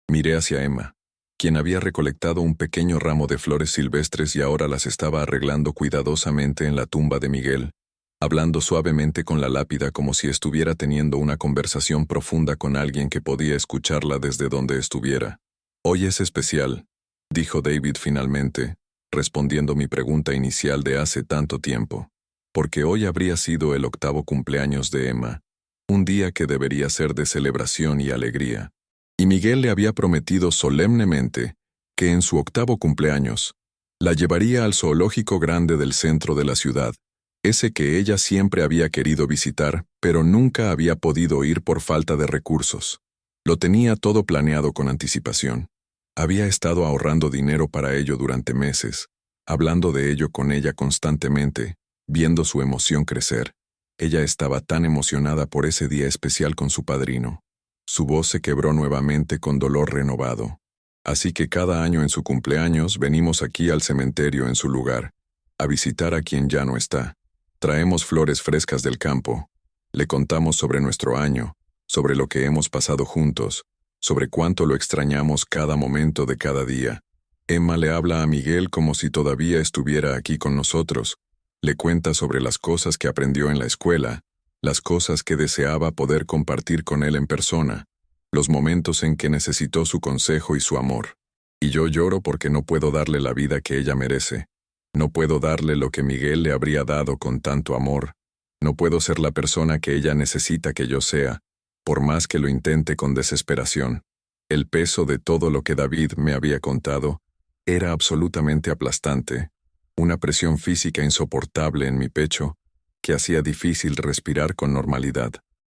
Miré hacia Emma, quien había recolectado un pequeño ramo de flores silvestres y ahora las estaba arreglando cuidadosamente en la tumba de Miguel, hablando suavemente con la lápida como si estuviera teniendo una conversación profunda con alguien que podía escucharla desde donde estuviera. Hoy es especial, dijo David finalmente, respondiendo mi pregunta inicial de hace tanto tiempo, porque hoy habría sido el 8º cumpleaños de Emma, un día que debería ser de celebración y alegría. Y Miguel le había prometido solemnemente que en su 8º cumpleaños la llevaría al zoológico grande del centro de la ciudad, ese que ella siempre había querido visitar, pero nunca había podido ir por falta de recursos. Lo tenía todo planeado con anticipación. Había estado ahorrando dinero para ello durante meses, hablando de ello con ella constantemente, viendo su emoción crecer. Ella estaba tan emocionada por ese día especial con su padrino. Su voz se quebró nuevamente con dolor renovado. Así que cada año en su cumpleaños venimos aquí al cementerio en su lugar, a visitar a quien ya no está. Traemos flores frescas del campo. Le contamos sobre nuestro año, sobre lo que hemos pasado juntos, sobre cuánto lo extrañamos cada momento de cada día. Emma le habla a Miguel como si todavía estuviera aquí con nosotros. Le cuenta sobre las cosas que aprendió en la escuela, las cosas que deseaba poder compartir con él en persona, los momentos en que necesitó su consejo y su amor. Y yo lloro porque no puedo darle la vida que ella merece. No puedo darle lo que Miguel le habría dado con tanto amor. No puedo ser la persona que ella necesita que yo sea, por más que lo intente con desesperación. El peso de todo lo que David me había contado era absolutamente aplastante, una presión física insoportable en mi pecho que hacía difícil respirar con normalidad.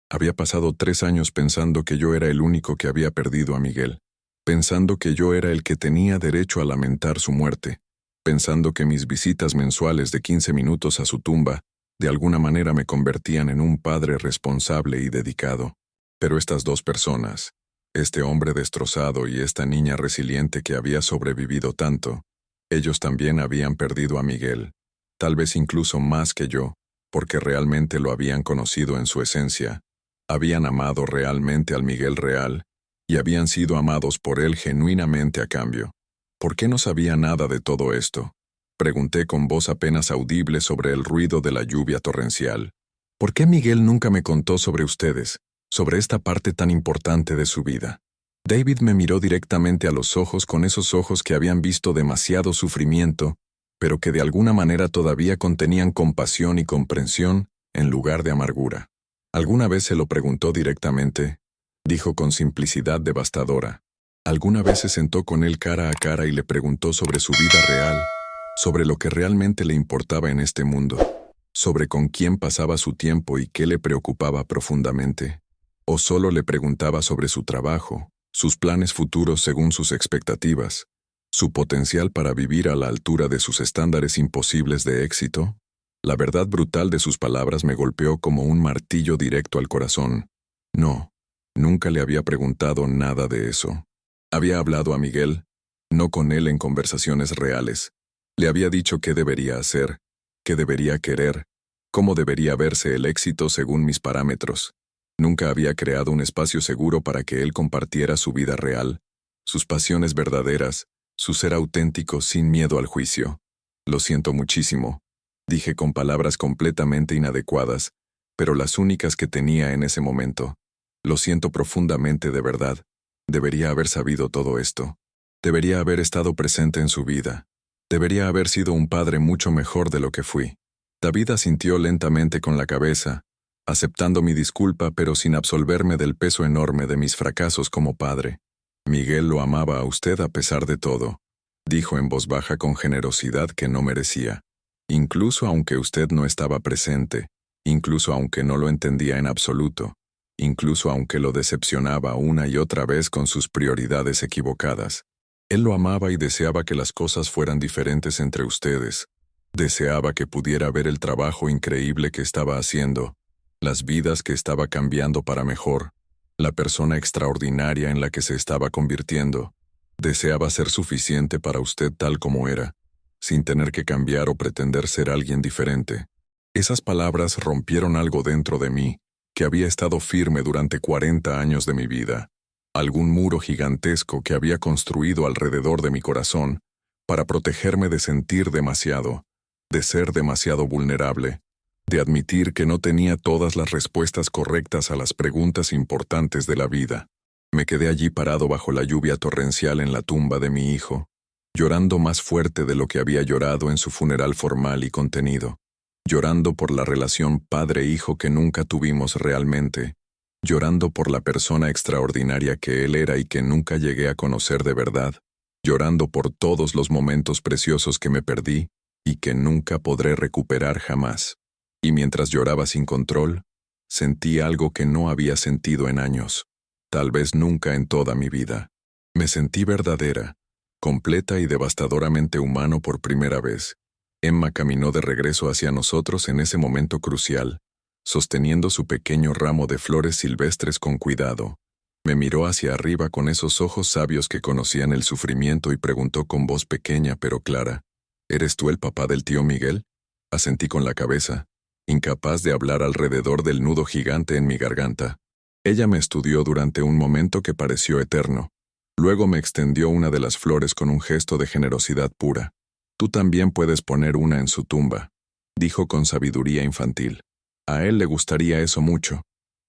Había pasado 3 años pensando que yo era el único que había perdido a Miguel, pensando que yo era el que tenía derecho a lamentar su muerte, pensando que mis visitas mensuales de 15 minutos a su tumba de alguna manera me convertían en un padre responsable y dedicado. Pero estas dos personas, este hombre destrozado y esta niña resiliente que había sobrevivido tanto, ellos también habían perdido a Miguel, tal vez incluso más que yo, porque realmente lo habían conocido en su esencia, habían amado realmente al Miguel real, y habían sido amados por él genuinamente a cambio. ¿Por qué no sabía nada de todo esto? Pregunté con voz apenas audible sobre el ruido de la lluvia torrencial. ¿Por qué Miguel nunca me contó sobre ustedes, sobre esta parte tan importante de su vida? David me miró directamente a los ojos con esos ojos que habían visto demasiado sufrimiento, pero que de alguna manera todavía contenían compasión y comprensión en lugar de amargura. ¿Alguna vez se lo preguntó directamente? Dijo con simplicidad devastadora. ¿Alguna vez se sentó con él cara a cara y le preguntó sobre su vida real, sobre lo que realmente le importaba en este mundo, sobre con quién pasaba su tiempo y qué le preocupaba profundamente? ¿O solo le preguntaba sobre su trabajo, sus planes futuros según sus expectativas, su potencial para vivir a la altura de sus estándares imposibles de éxito? La verdad brutal de sus palabras me golpeó como un martillo directo al corazón. No, nunca le había preguntado nada de eso. Había hablado a Miguel, no con él en conversaciones reales. Le había dicho qué debería hacer, qué debería querer, cómo debería verse el éxito según mis parámetros. Nunca había creado un espacio seguro para que él compartiera su vida real, sus pasiones verdaderas, su ser auténtico sin miedo al juicio. Lo siento muchísimo, dije con palabras completamente inadecuadas, pero las únicas que tenía en ese momento. Lo siento profundamente de verdad. Debería haber sabido todo esto. Debería haber estado presente en su vida. Debería haber sido un padre mucho mejor de lo que fui. David asintió lentamente con la cabeza, aceptando mi disculpa pero sin absolverme del peso enorme de mis fracasos como padre. Miguel lo amaba a usted a pesar de todo, dijo en voz baja con generosidad que no merecía. Incluso aunque usted no estaba presente, incluso aunque no lo entendía en absoluto, incluso aunque lo decepcionaba una y otra vez con sus prioridades equivocadas. Él lo amaba y deseaba que las cosas fueran diferentes entre ustedes. Deseaba que pudiera ver el trabajo increíble que estaba haciendo, las vidas que estaba cambiando para mejor, la persona extraordinaria en la que se estaba convirtiendo. Deseaba ser suficiente para usted tal como era, sin tener que cambiar o pretender ser alguien diferente. Esas palabras rompieron algo dentro de mí, que había estado firme durante 40 años de mi vida. Algún muro gigantesco que había construido alrededor de mi corazón para protegerme de sentir demasiado, de ser demasiado vulnerable, de admitir que no tenía todas las respuestas correctas a las preguntas importantes de la vida. Me quedé allí parado bajo la lluvia torrencial en la tumba de mi hijo, llorando más fuerte de lo que había llorado en su funeral formal y contenido, llorando por la relación padre-hijo que nunca tuvimos realmente, llorando por la persona extraordinaria que él era y que nunca llegué a conocer de verdad, llorando por todos los momentos preciosos que me perdí y que nunca podré recuperar jamás. Y mientras lloraba sin control, sentí algo que no había sentido en años, tal vez nunca en toda mi vida. Me sentí verdadera, completa y devastadoramente humano por primera vez. Emma caminó de regreso hacia nosotros en ese momento crucial, sosteniendo su pequeño ramo de flores silvestres con cuidado. Me miró hacia arriba con esos ojos sabios que conocían el sufrimiento y preguntó con voz pequeña pero clara, ¿eres tú el papá del tío Miguel? Asentí con la cabeza, incapaz de hablar alrededor del nudo gigante en mi garganta. Ella me estudió durante un momento que pareció eterno. Luego me extendió una de las flores con un gesto de generosidad pura. Tú también puedes poner una en su tumba, dijo con sabiduría infantil. A él le gustaría eso mucho.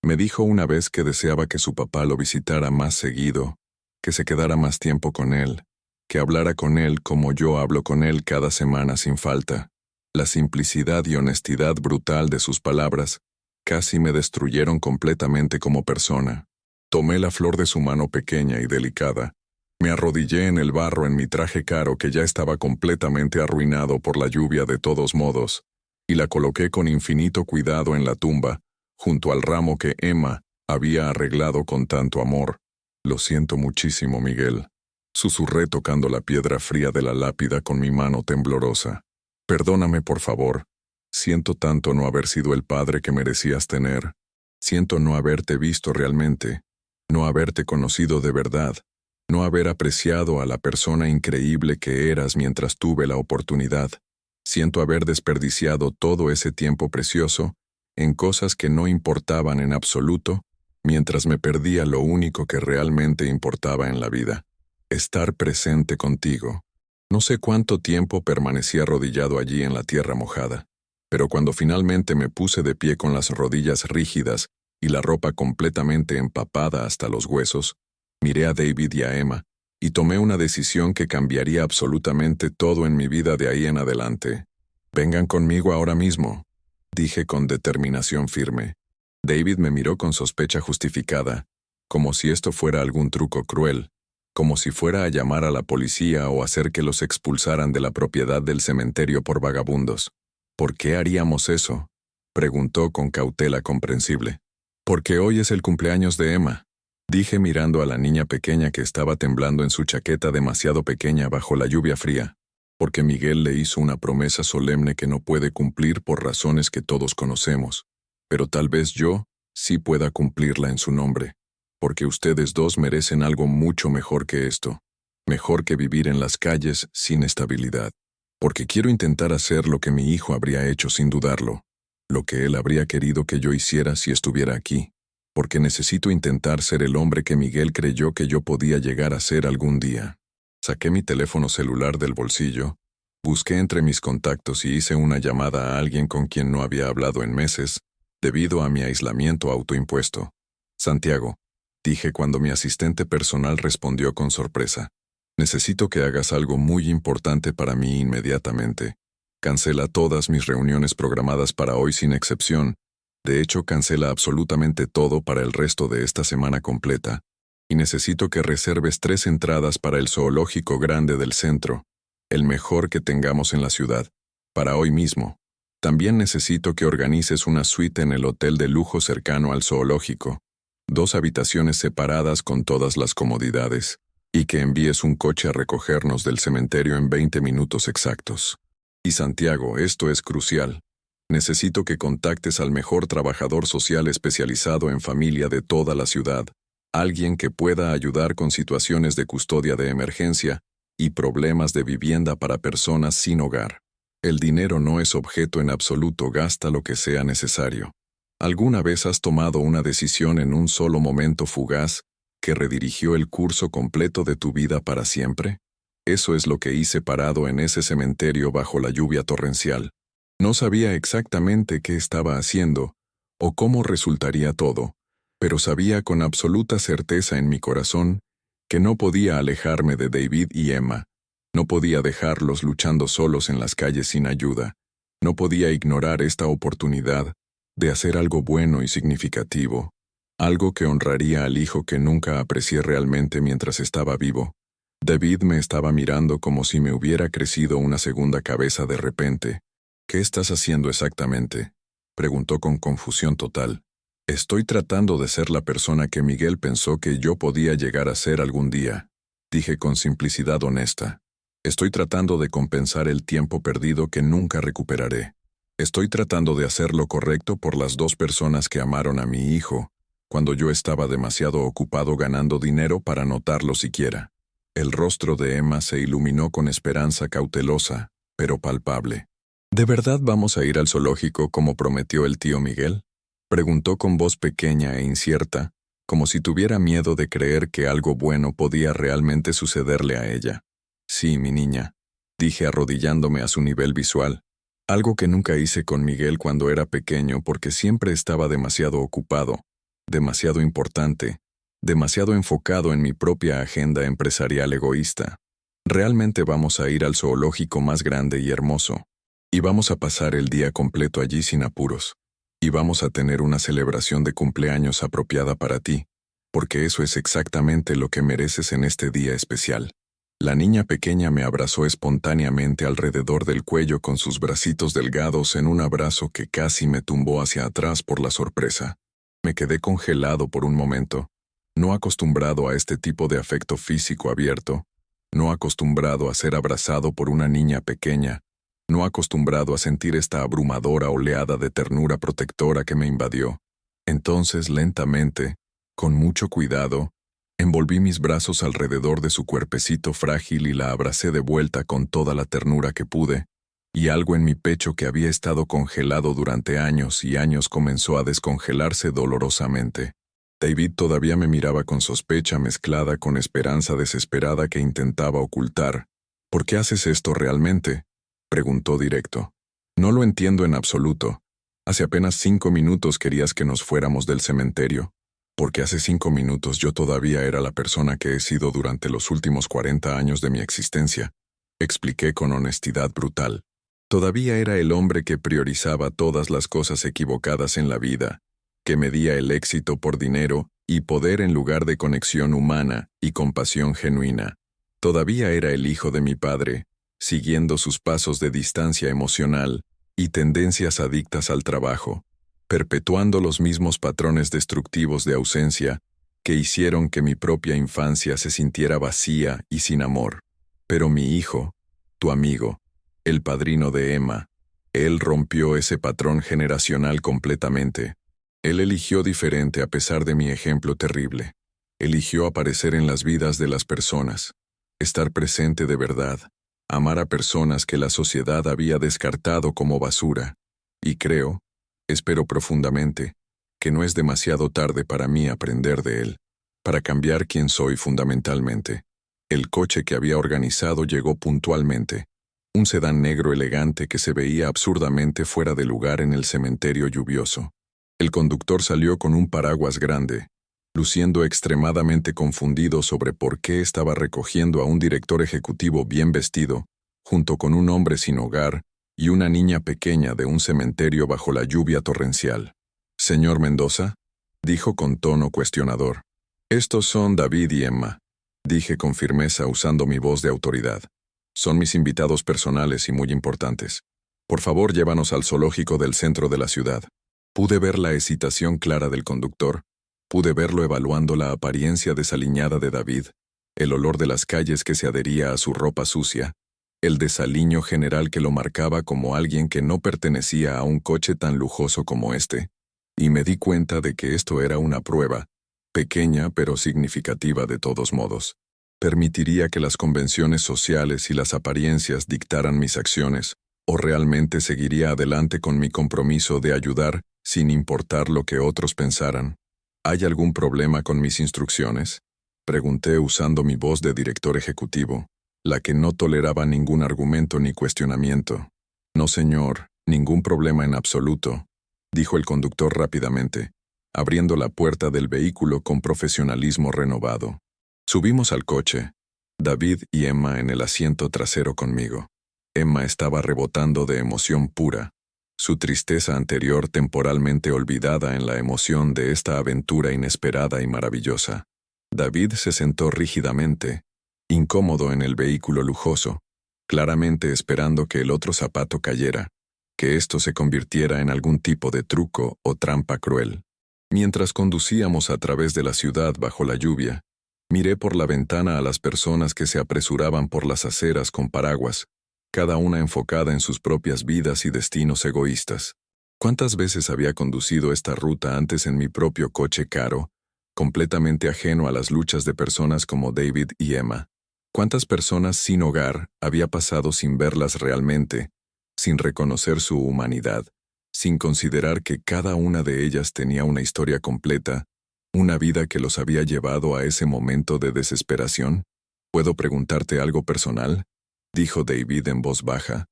Me dijo una vez que deseaba que su papá lo visitara más seguido, que se quedara más tiempo con él, que hablara con él como yo hablo con él cada semana sin falta. La simplicidad y honestidad brutal de sus palabras casi me destruyeron completamente como persona. Tomé la flor de su mano pequeña y delicada. Me arrodillé en el barro en mi traje caro que ya estaba completamente arruinado por la lluvia de todos modos, y la coloqué con infinito cuidado en la tumba, junto al ramo que Emma había arreglado con tanto amor. Lo siento muchísimo, Miguel, susurré tocando la piedra fría de la lápida con mi mano temblorosa. Perdóname, por favor. Siento tanto no haber sido el padre que merecías tener. Siento no haberte visto realmente, no haberte conocido de verdad, no haber apreciado a la persona increíble que eras mientras tuve la oportunidad. Siento haber desperdiciado todo ese tiempo precioso en cosas que no importaban en absoluto, mientras me perdía lo único que realmente importaba en la vida. estar presente contigo. No sé cuánto tiempo permanecí arrodillado allí en la tierra mojada, pero cuando finalmente me puse de pie con las rodillas rígidas y la ropa completamente empapada hasta los huesos, miré a David y a Emma, y tomé una decisión que cambiaría absolutamente todo en mi vida de ahí en adelante. «Vengan conmigo ahora mismo», dije con determinación firme. David me miró con sospecha justificada, como si esto fuera algún truco cruel, como si fuera a llamar a la policía o hacer que los expulsaran de la propiedad del cementerio por vagabundos. «¿Por qué haríamos eso?», preguntó con cautela comprensible. «Porque hoy es el cumpleaños de Emma», dije mirando a la niña pequeña que estaba temblando en su chaqueta demasiado pequeña bajo la lluvia fría. «Porque Miguel le hizo una promesa solemne que no puede cumplir por razones que todos conocemos, pero tal vez yo sí pueda cumplirla en su nombre. Porque ustedes dos merecen algo mucho mejor que esto, mejor que vivir en las calles sin estabilidad. Porque quiero intentar hacer lo que mi hijo habría hecho sin dudarlo, lo que él habría querido que yo hiciera si estuviera aquí. Porque necesito intentar ser el hombre que Miguel creyó que yo podía llegar a ser algún día». Saqué mi teléfono celular del bolsillo, busqué entre mis contactos y hice una llamada a alguien con quien no había hablado en meses, debido a mi aislamiento autoimpuesto. «Santiago», dije cuando mi asistente personal respondió con sorpresa, «necesito que hagas algo muy importante para mí inmediatamente. Cancela todas mis reuniones programadas para hoy sin excepción. De hecho, cancela absolutamente todo para el resto de esta semana completa. Y necesito que reserves 3 entradas para el zoológico grande del centro, el mejor que tengamos en la ciudad, para hoy mismo. También necesito que organices una suite en el hotel de lujo cercano al zoológico, 2 habitaciones separadas con todas las comodidades, y que envíes un coche a recogernos del cementerio en 20 minutos exactos. Y Santiago, esto es crucial. Necesito que contactes al mejor trabajador social especializado en familia de toda la ciudad, alguien que pueda ayudar con situaciones de custodia de emergencia y problemas de vivienda para personas sin hogar. El dinero no es objeto en absoluto, gasta lo que sea necesario. ¿Alguna vez has tomado una decisión en un solo momento fugaz que redirigió el curso completo de tu vida para siempre? Eso es lo que hice parado en ese cementerio bajo la lluvia torrencial. No sabía exactamente qué estaba haciendo o cómo resultaría todo, pero sabía con absoluta certeza en mi corazón que no podía alejarme de David y Emma, no podía dejarlos luchando solos en las calles sin ayuda, no podía ignorar esta oportunidad de hacer algo bueno y significativo, algo que honraría al hijo que nunca aprecié realmente mientras estaba vivo. David me estaba mirando como si me hubiera crecido una segunda cabeza de repente. «¿Qué estás haciendo exactamente?», preguntó con confusión total. «Estoy tratando de ser la persona que Miguel pensó que yo podía llegar a ser algún día», dije con simplicidad honesta. «Estoy tratando de compensar el tiempo perdido que nunca recuperaré. Estoy tratando de hacer lo correcto por las 2 personas que amaron a mi hijo, cuando yo estaba demasiado ocupado ganando dinero para notarlo siquiera». El rostro de Emma se iluminó con esperanza cautelosa, pero palpable. «¿De verdad vamos a ir al zoológico como prometió el tío Miguel?», preguntó con voz pequeña e incierta, como si tuviera miedo de creer que algo bueno podía realmente sucederle a ella. «Sí, mi niña», dije arrodillándome a su nivel visual, algo que nunca hice con Miguel cuando era pequeño porque siempre estaba demasiado ocupado, demasiado importante, demasiado enfocado en mi propia agenda empresarial egoísta. «Realmente vamos a ir al zoológico más grande y hermoso. Y vamos a pasar el día completo allí sin apuros. Y vamos a tener una celebración de cumpleaños apropiada para ti, porque eso es exactamente lo que mereces en este día especial». La niña pequeña me abrazó espontáneamente alrededor del cuello con sus bracitos delgados en un abrazo que casi me tumbó hacia atrás por la sorpresa. Me quedé congelado por un momento, no acostumbrado a este tipo de afecto físico abierto, no acostumbrado a ser abrazado por una niña pequeña, no acostumbrado a sentir esta abrumadora oleada de ternura protectora que me invadió. Entonces, lentamente, con mucho cuidado, envolví mis brazos alrededor de su cuerpecito frágil y la abracé de vuelta con toda la ternura que pude, y algo en mi pecho que había estado congelado durante años y años comenzó a descongelarse dolorosamente. David todavía me miraba con sospecha mezclada con esperanza desesperada que intentaba ocultar. ¿Por qué haces esto realmente?, preguntó directo. No lo entiendo en absoluto. Hace apenas 5 minutos querías que nos fuéramos del cementerio. Porque hace 5 minutos yo todavía era la persona que he sido durante los últimos 40 años de mi existencia, expliqué con honestidad brutal. Todavía era el hombre que priorizaba todas las cosas equivocadas en la vida, que medía el éxito por dinero y poder en lugar de conexión humana y compasión genuina. Todavía era el hijo de mi padre, siguiendo sus pasos de distancia emocional y tendencias adictas al trabajo, perpetuando los mismos patrones destructivos de ausencia que hicieron que mi propia infancia se sintiera vacía y sin amor. Pero mi hijo, tu amigo, el padrino de Emma, él rompió ese patrón generacional completamente. Él eligió diferente a pesar de mi ejemplo terrible. Eligió aparecer en las vidas de las personas, estar presente de verdad, amar a personas que la sociedad había descartado como basura. Y creo, espero profundamente, que no es demasiado tarde para mí aprender de él, para cambiar quién soy fundamentalmente. El coche que había organizado llegó puntualmente, un sedán negro elegante que se veía absurdamente fuera de lugar en el cementerio lluvioso. El conductor salió con un paraguas grande, luciendo extremadamente confundido sobre por qué estaba recogiendo a un director ejecutivo bien vestido, junto con un hombre sin hogar y una niña pequeña de un cementerio bajo la lluvia torrencial. «Señor Mendoza», dijo con tono cuestionador. «Estos son David y Emma», dije con firmeza usando mi voz de autoridad. «Son mis invitados personales y muy importantes. Por favor, llévanos al zoológico del centro de la ciudad». Pude ver la hesitación clara del conductor. Pude verlo evaluando la apariencia desaliñada de David, el olor de las calles que se adhería a su ropa sucia, el desaliño general que lo marcaba como alguien que no pertenecía a un coche tan lujoso como este, y me di cuenta de que esto era una prueba, pequeña pero significativa de todos modos. ¿Permitiría que las convenciones sociales y las apariencias dictaran mis acciones, o realmente seguiría adelante con mi compromiso de ayudar sin importar lo que otros pensaran? ¿Hay algún problema con mis instrucciones?, pregunté usando mi voz de director ejecutivo, la que no toleraba ningún argumento ni cuestionamiento. «No, señor, ningún problema en absoluto», dijo el conductor rápidamente, abriendo la puerta del vehículo con profesionalismo renovado. Subimos al coche, David y Emma en el asiento trasero conmigo. Emma estaba rebotando de emoción pura, su tristeza anterior temporalmente olvidada en la emoción de esta aventura inesperada y maravillosa. David se sentó rígidamente, incómodo en el vehículo lujoso, claramente esperando que el otro zapato cayera, que esto se convirtiera en algún tipo de truco o trampa cruel. Mientras conducíamos a través de la ciudad bajo la lluvia, miré por la ventana a las personas que se apresuraban por las aceras con paraguas, cada una enfocada en sus propias vidas y destinos egoístas. ¿Cuántas veces había conducido esta ruta antes en mi propio coche caro, completamente ajeno a las luchas de personas como David y Emma? ¿Cuántas personas sin hogar había pasado sin verlas realmente, sin reconocer su humanidad, sin considerar que cada una de ellas tenía una historia completa, una vida que los había llevado a ese momento de desesperación? ¿Puedo preguntarte algo personal?, dijo David en voz baja,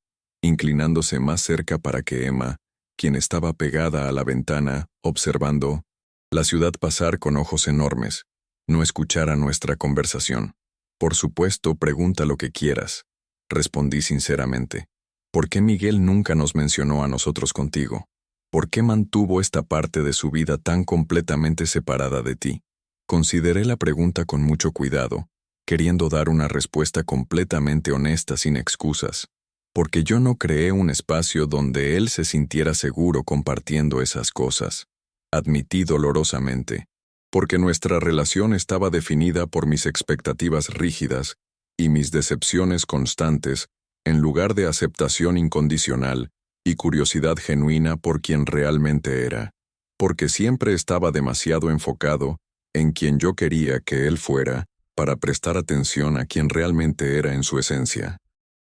inclinándose más cerca para que Emma, quien estaba pegada a la ventana, observando la ciudad pasar con ojos enormes, no escuchara nuestra conversación. «Por supuesto, pregunta lo que quieras», respondí sinceramente. «¿Por qué Miguel nunca nos mencionó a nosotros contigo? ¿Por qué mantuvo esta parte de su vida tan completamente separada de ti?» Consideré la pregunta con mucho cuidado, queriendo dar una respuesta completamente honesta sin excusas, porque yo no creé un espacio donde él se sintiera seguro compartiendo esas cosas. Admití dolorosamente, porque nuestra relación estaba definida por mis expectativas rígidas y mis decepciones constantes, en lugar de aceptación incondicional y curiosidad genuina por quien realmente era, porque siempre estaba demasiado enfocado en quien yo quería que él fuera, para prestar atención a quien realmente era en su esencia.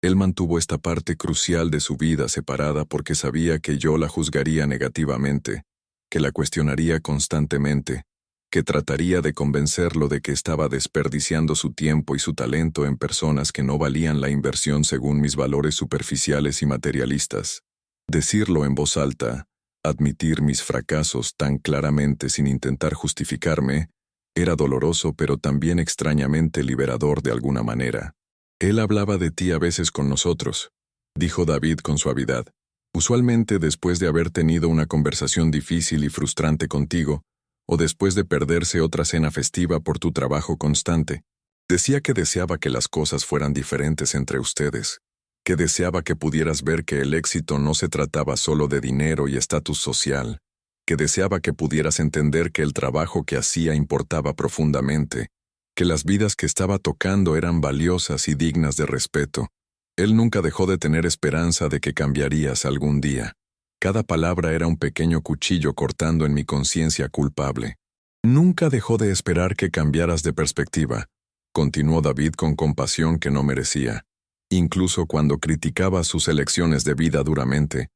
Él mantuvo esta parte crucial de su vida separada porque sabía que yo la juzgaría negativamente, que la cuestionaría constantemente, que trataría de convencerlo de que estaba desperdiciando su tiempo y su talento en personas que no valían la inversión según mis valores superficiales y materialistas. Decirlo en voz alta, admitir mis fracasos tan claramente sin intentar justificarme, era doloroso pero también extrañamente liberador de alguna manera. Él hablaba de ti a veces con nosotros, dijo David con suavidad. Usualmente después de haber tenido una conversación difícil y frustrante contigo, o después de perderse otra cena festiva por tu trabajo constante. Decía que deseaba que las cosas fueran diferentes entre ustedes, que deseaba que pudieras ver que el éxito no se trataba solo de dinero y estatus social, que deseaba que pudieras entender que el trabajo que hacía importaba profundamente, que las vidas que estaba tocando eran valiosas y dignas de respeto. Él nunca dejó de tener esperanza de que cambiarías algún día. Cada palabra era un pequeño cuchillo cortando en mi conciencia culpable. Nunca dejó de esperar que cambiaras de perspectiva, continuó David con compasión que no merecía. Incluso cuando criticaba sus elecciones de vida duramente,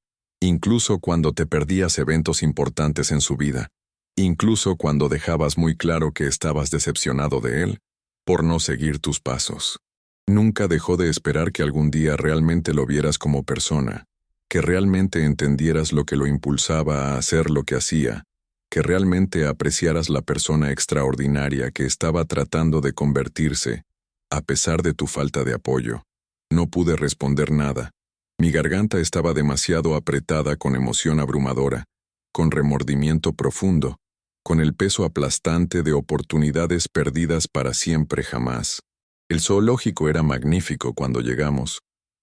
incluso cuando te perdías eventos importantes en su vida, incluso cuando dejabas muy claro que estabas decepcionado de él, por no seguir tus pasos. Nunca dejó de esperar que algún día realmente lo vieras como persona, que realmente entendieras lo que lo impulsaba a hacer lo que hacía, que realmente apreciaras la persona extraordinaria que estaba tratando de convertirse, a pesar de tu falta de apoyo. No pude responder nada. Mi garganta estaba demasiado apretada con emoción abrumadora, con remordimiento profundo, con el peso aplastante de oportunidades perdidas para siempre jamás. El zoológico era magnífico cuando llegamos,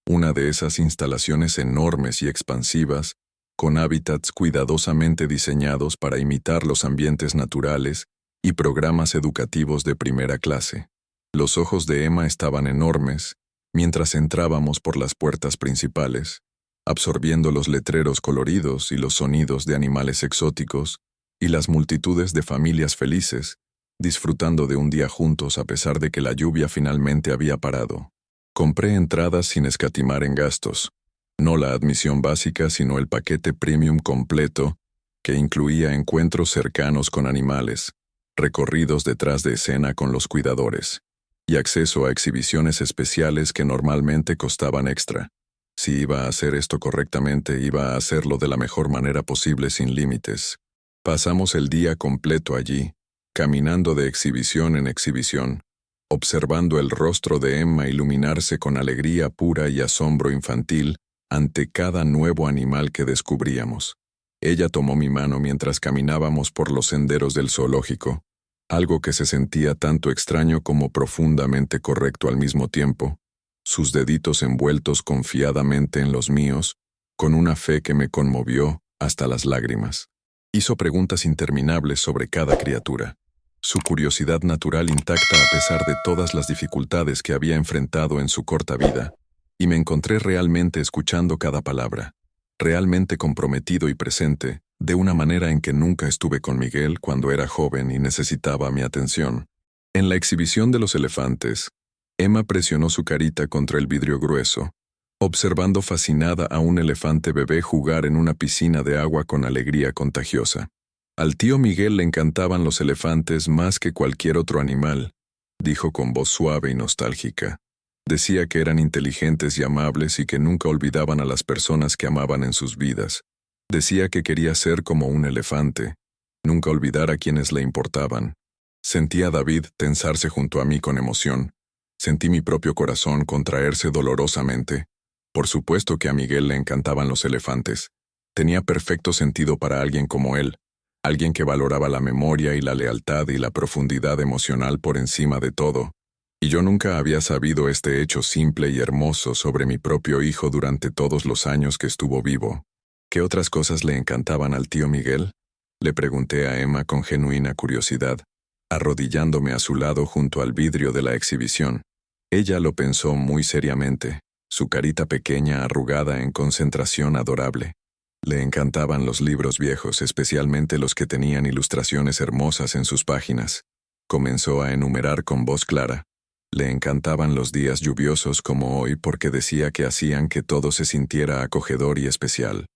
una de esas instalaciones enormes y expansivas, con hábitats cuidadosamente diseñados para imitar los ambientes naturales y programas educativos de primera clase. Los ojos de Emma estaban enormes, mientras entrábamos por las puertas principales, absorbiendo los letreros coloridos y los sonidos de animales exóticos y las multitudes de familias felices, disfrutando de un día juntos a pesar de que la lluvia finalmente había parado. Compré entradas sin escatimar en gastos, no la admisión básica sino el paquete premium completo, que incluía encuentros cercanos con animales, recorridos detrás de escena con los cuidadores, y acceso a exhibiciones especiales que normalmente costaban extra. Si iba a hacer esto correctamente, iba a hacerlo de la mejor manera posible sin límites. Pasamos el día completo allí, caminando de exhibición en exhibición, observando el rostro de Emma iluminarse con alegría pura y asombro infantil ante cada nuevo animal que descubríamos. Ella tomó mi mano mientras caminábamos por los senderos del zoológico, algo que se sentía tanto extraño como profundamente correcto al mismo tiempo, sus deditos envueltos confiadamente en los míos, con una fe que me conmovió hasta las lágrimas. Hizo preguntas interminables sobre cada criatura, su curiosidad natural intacta a pesar de todas las dificultades que había enfrentado en su corta vida, y me encontré realmente escuchando cada palabra, realmente comprometido y presente, de una manera en que nunca estuve con Miguel cuando era joven y necesitaba mi atención. En la exhibición de los elefantes, Emma presionó su carita contra el vidrio grueso, observando fascinada a un elefante bebé jugar en una piscina de agua con alegría contagiosa. Al tío Miguel le encantaban los elefantes más que cualquier otro animal, dijo con voz suave y nostálgica. Decía que eran inteligentes y amables y que nunca olvidaban a las personas que amaban en sus vidas. Decía que quería ser como un elefante, nunca olvidar a quienes le importaban. Sentí a David tensarse junto a mí con emoción. Sentí mi propio corazón contraerse dolorosamente. Por supuesto que a Miguel le encantaban los elefantes. Tenía perfecto sentido para alguien como él, alguien que valoraba la memoria y la lealtad y la profundidad emocional por encima de todo. Y yo nunca había sabido este hecho simple y hermoso sobre mi propio hijo durante todos los años que estuvo vivo. ¿Qué otras cosas le encantaban al tío Miguel? Le pregunté a Emma con genuina curiosidad, arrodillándome a su lado junto al vidrio de la exhibición. Ella lo pensó muy seriamente, su carita pequeña arrugada en concentración adorable. Le encantaban los libros viejos, especialmente los que tenían ilustraciones hermosas en sus páginas. Comenzó a enumerar con voz clara. Le encantaban los días lluviosos como hoy porque decía que hacían que todo se sintiera acogedor y especial.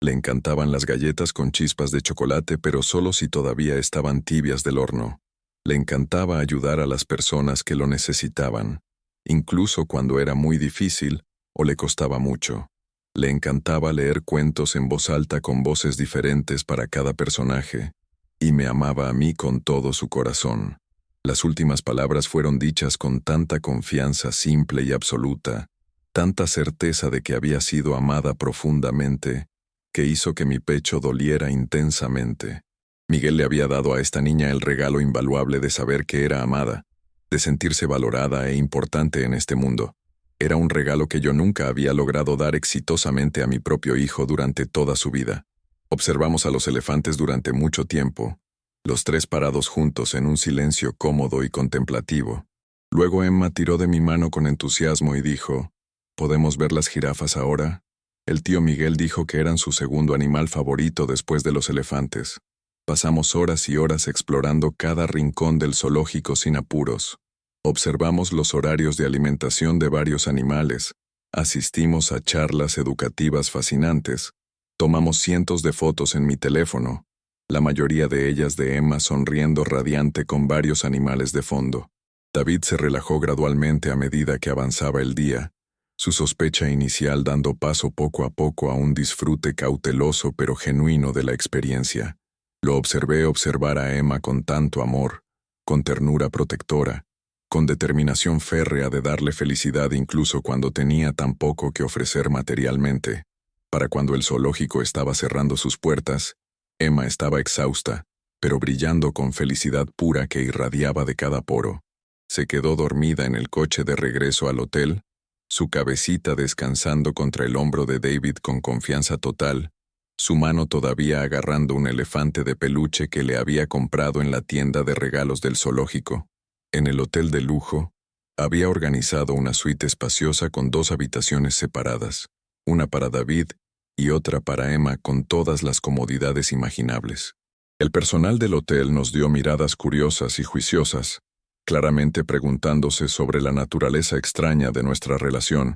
Le encantaban las galletas con chispas de chocolate, pero solo si todavía estaban tibias del horno. Le encantaba ayudar a las personas que lo necesitaban, incluso cuando era muy difícil o le costaba mucho. Le encantaba leer cuentos en voz alta con voces diferentes para cada personaje, y me amaba a mí con todo su corazón. Las últimas palabras fueron dichas con tanta confianza simple y absoluta, tanta certeza de que había sido amada profundamente, que hizo que mi pecho doliera intensamente. Miguel le había dado a esta niña el regalo invaluable de saber que era amada, de sentirse valorada e importante en este mundo. Era un regalo que yo nunca había logrado dar exitosamente a mi propio hijo durante toda su vida. Observamos a los elefantes durante mucho tiempo, los tres parados juntos en un silencio cómodo y contemplativo. Luego Emma tiró de mi mano con entusiasmo y dijo, ¿podemos ver las jirafas ahora? El tío Miguel dijo que eran su segundo animal favorito después de los elefantes. Pasamos horas y horas explorando cada rincón del zoológico sin apuros. Observamos los horarios de alimentación de varios animales, asistimos a charlas educativas fascinantes, tomamos cientos de fotos en mi teléfono, la mayoría de ellas de Emma sonriendo radiante con varios animales de fondo. David se relajó gradualmente a medida que avanzaba el día, su sospecha inicial dando paso poco a poco a un disfrute cauteloso pero genuino de la experiencia. Lo observé observar a Emma con tanto amor, con ternura protectora, con determinación férrea de darle felicidad incluso cuando tenía tan poco que ofrecer materialmente. Para cuando el zoológico estaba cerrando sus puertas, Emma estaba exhausta, pero brillando con felicidad pura que irradiaba de cada poro. Se quedó dormida en el coche de regreso al hotel, su cabecita descansando contra el hombro de David con confianza total, su mano todavía agarrando un elefante de peluche que le había comprado en la tienda de regalos del zoológico. En el hotel de lujo, había organizado una suite espaciosa con 2 habitaciones separadas, una para David y otra para Emma con todas las comodidades imaginables. El personal del hotel nos dio miradas curiosas y juiciosas, claramente preguntándose sobre la naturaleza extraña de nuestra relación.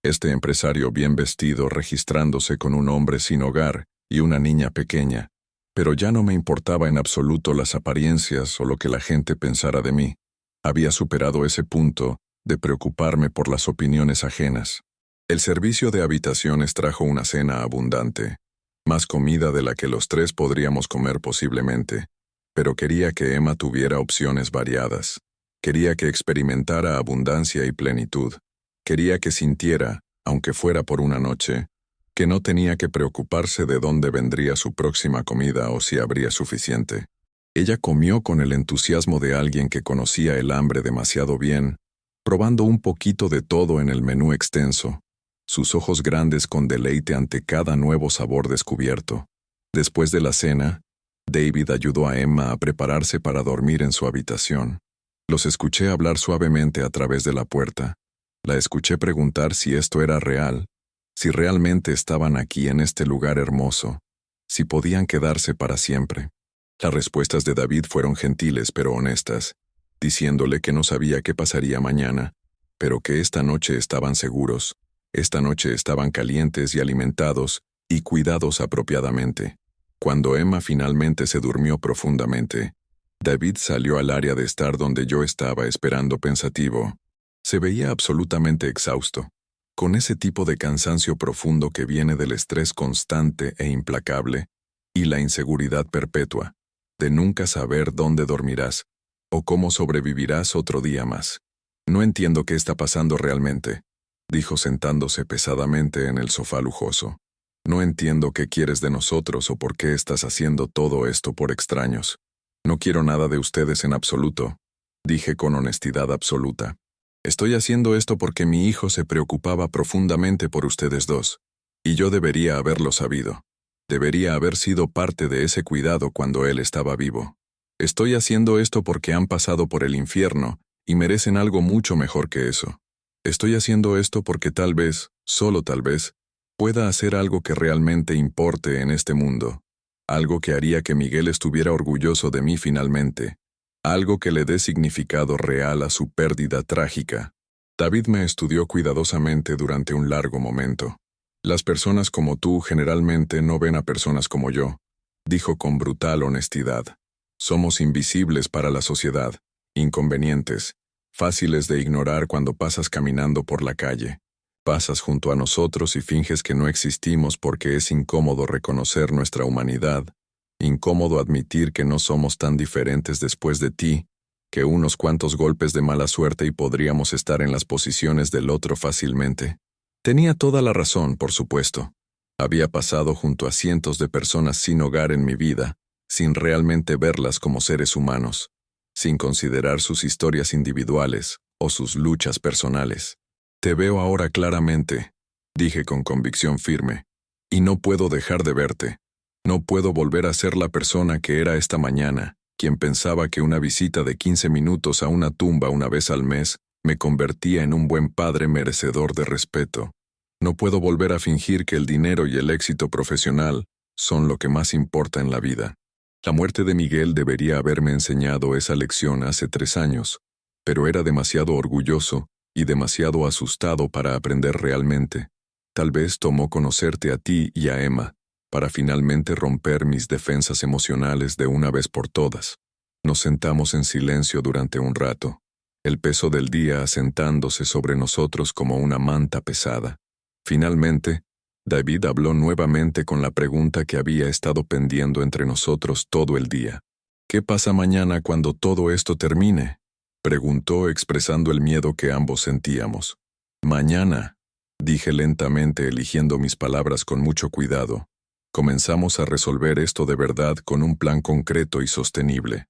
Este empresario bien vestido registrándose con un hombre sin hogar y una niña pequeña, pero ya no me importaba en absoluto las apariencias o lo que la gente pensara de mí. Había superado ese punto de preocuparme por las opiniones ajenas. El servicio de habitaciones trajo una cena abundante, más comida de la que los 3 podríamos comer posiblemente, pero quería que Emma tuviera opciones variadas. Quería que experimentara abundancia y plenitud. Quería que sintiera, aunque fuera por una noche, que no tenía que preocuparse de dónde vendría su próxima comida o si habría suficiente. Ella comió con el entusiasmo de alguien que conocía el hambre demasiado bien, probando un poquito de todo en el menú extenso, sus ojos grandes con deleite ante cada nuevo sabor descubierto. Después de la cena, David ayudó a Emma a prepararse para dormir en su habitación. Los escuché hablar suavemente a través de la puerta. La escuché preguntar si esto era real, si realmente estaban aquí en este lugar hermoso, si podían quedarse para siempre. Las respuestas de David fueron gentiles pero honestas, diciéndole que no sabía qué pasaría mañana, pero que esta noche estaban seguros, esta noche estaban calientes y alimentados y cuidados apropiadamente. Cuando Emma finalmente se durmió profundamente, David salió al área de estar donde yo estaba esperando pensativo. Se veía absolutamente exhausto, con ese tipo de cansancio profundo que viene del estrés constante e implacable y la inseguridad perpetua, de nunca saber dónde dormirás o cómo sobrevivirás otro día más. No entiendo qué está pasando realmente, dijo sentándose pesadamente en el sofá lujoso. No entiendo qué quieres de nosotros o por qué estás haciendo todo esto por extraños. No quiero nada de ustedes en absoluto, dije con honestidad absoluta. Estoy haciendo esto porque mi hijo se preocupaba profundamente por ustedes dos, y yo debería haberlo sabido. Debería haber sido parte de ese cuidado cuando él estaba vivo. Estoy haciendo esto porque han pasado por el infierno y merecen algo mucho mejor que eso. Estoy haciendo esto porque tal vez, solo tal vez, pueda hacer algo que realmente importe en este mundo. Algo que haría que Miguel estuviera orgulloso de mí finalmente. Algo que le dé significado real a su pérdida trágica. David me estudió cuidadosamente durante un largo momento. Las personas como tú generalmente no ven a personas como yo, dijo con brutal honestidad. Somos invisibles para la sociedad, inconvenientes, fáciles de ignorar cuando pasas caminando por la calle. Pasas junto a nosotros y finges que no existimos porque es incómodo reconocer nuestra humanidad, incómodo admitir que no somos tan diferentes después de ti, que unos cuantos golpes de mala suerte y podríamos estar en las posiciones del otro fácilmente. Tenía toda la razón, por supuesto. Había pasado junto a cientos de personas sin hogar en mi vida, sin realmente verlas como seres humanos, sin considerar sus historias individuales o sus luchas personales. Te veo ahora claramente, dije con convicción firme, y no puedo dejar de verte. No puedo volver a ser la persona que era esta mañana, quien pensaba que una visita de 15 minutos a una tumba una vez al mes me convertía en un buen padre merecedor de respeto. No puedo volver a fingir que el dinero y el éxito profesional son lo que más importa en la vida. La muerte de Miguel debería haberme enseñado esa lección hace 3 años, pero era demasiado orgulloso y demasiado asustado para aprender realmente. Tal vez tomó conocerte a ti y a Emma, para finalmente romper mis defensas emocionales de una vez por todas. Nos sentamos en silencio durante un rato, el peso del día asentándose sobre nosotros como una manta pesada. Finalmente, David habló nuevamente con la pregunta que había estado pendiendo entre nosotros todo el día. ¿Qué pasa mañana cuando todo esto termine?, preguntó expresando el miedo que ambos sentíamos. Mañana, dije lentamente eligiendo mis palabras con mucho cuidado, comenzamos a resolver esto de verdad con un plan concreto y sostenible.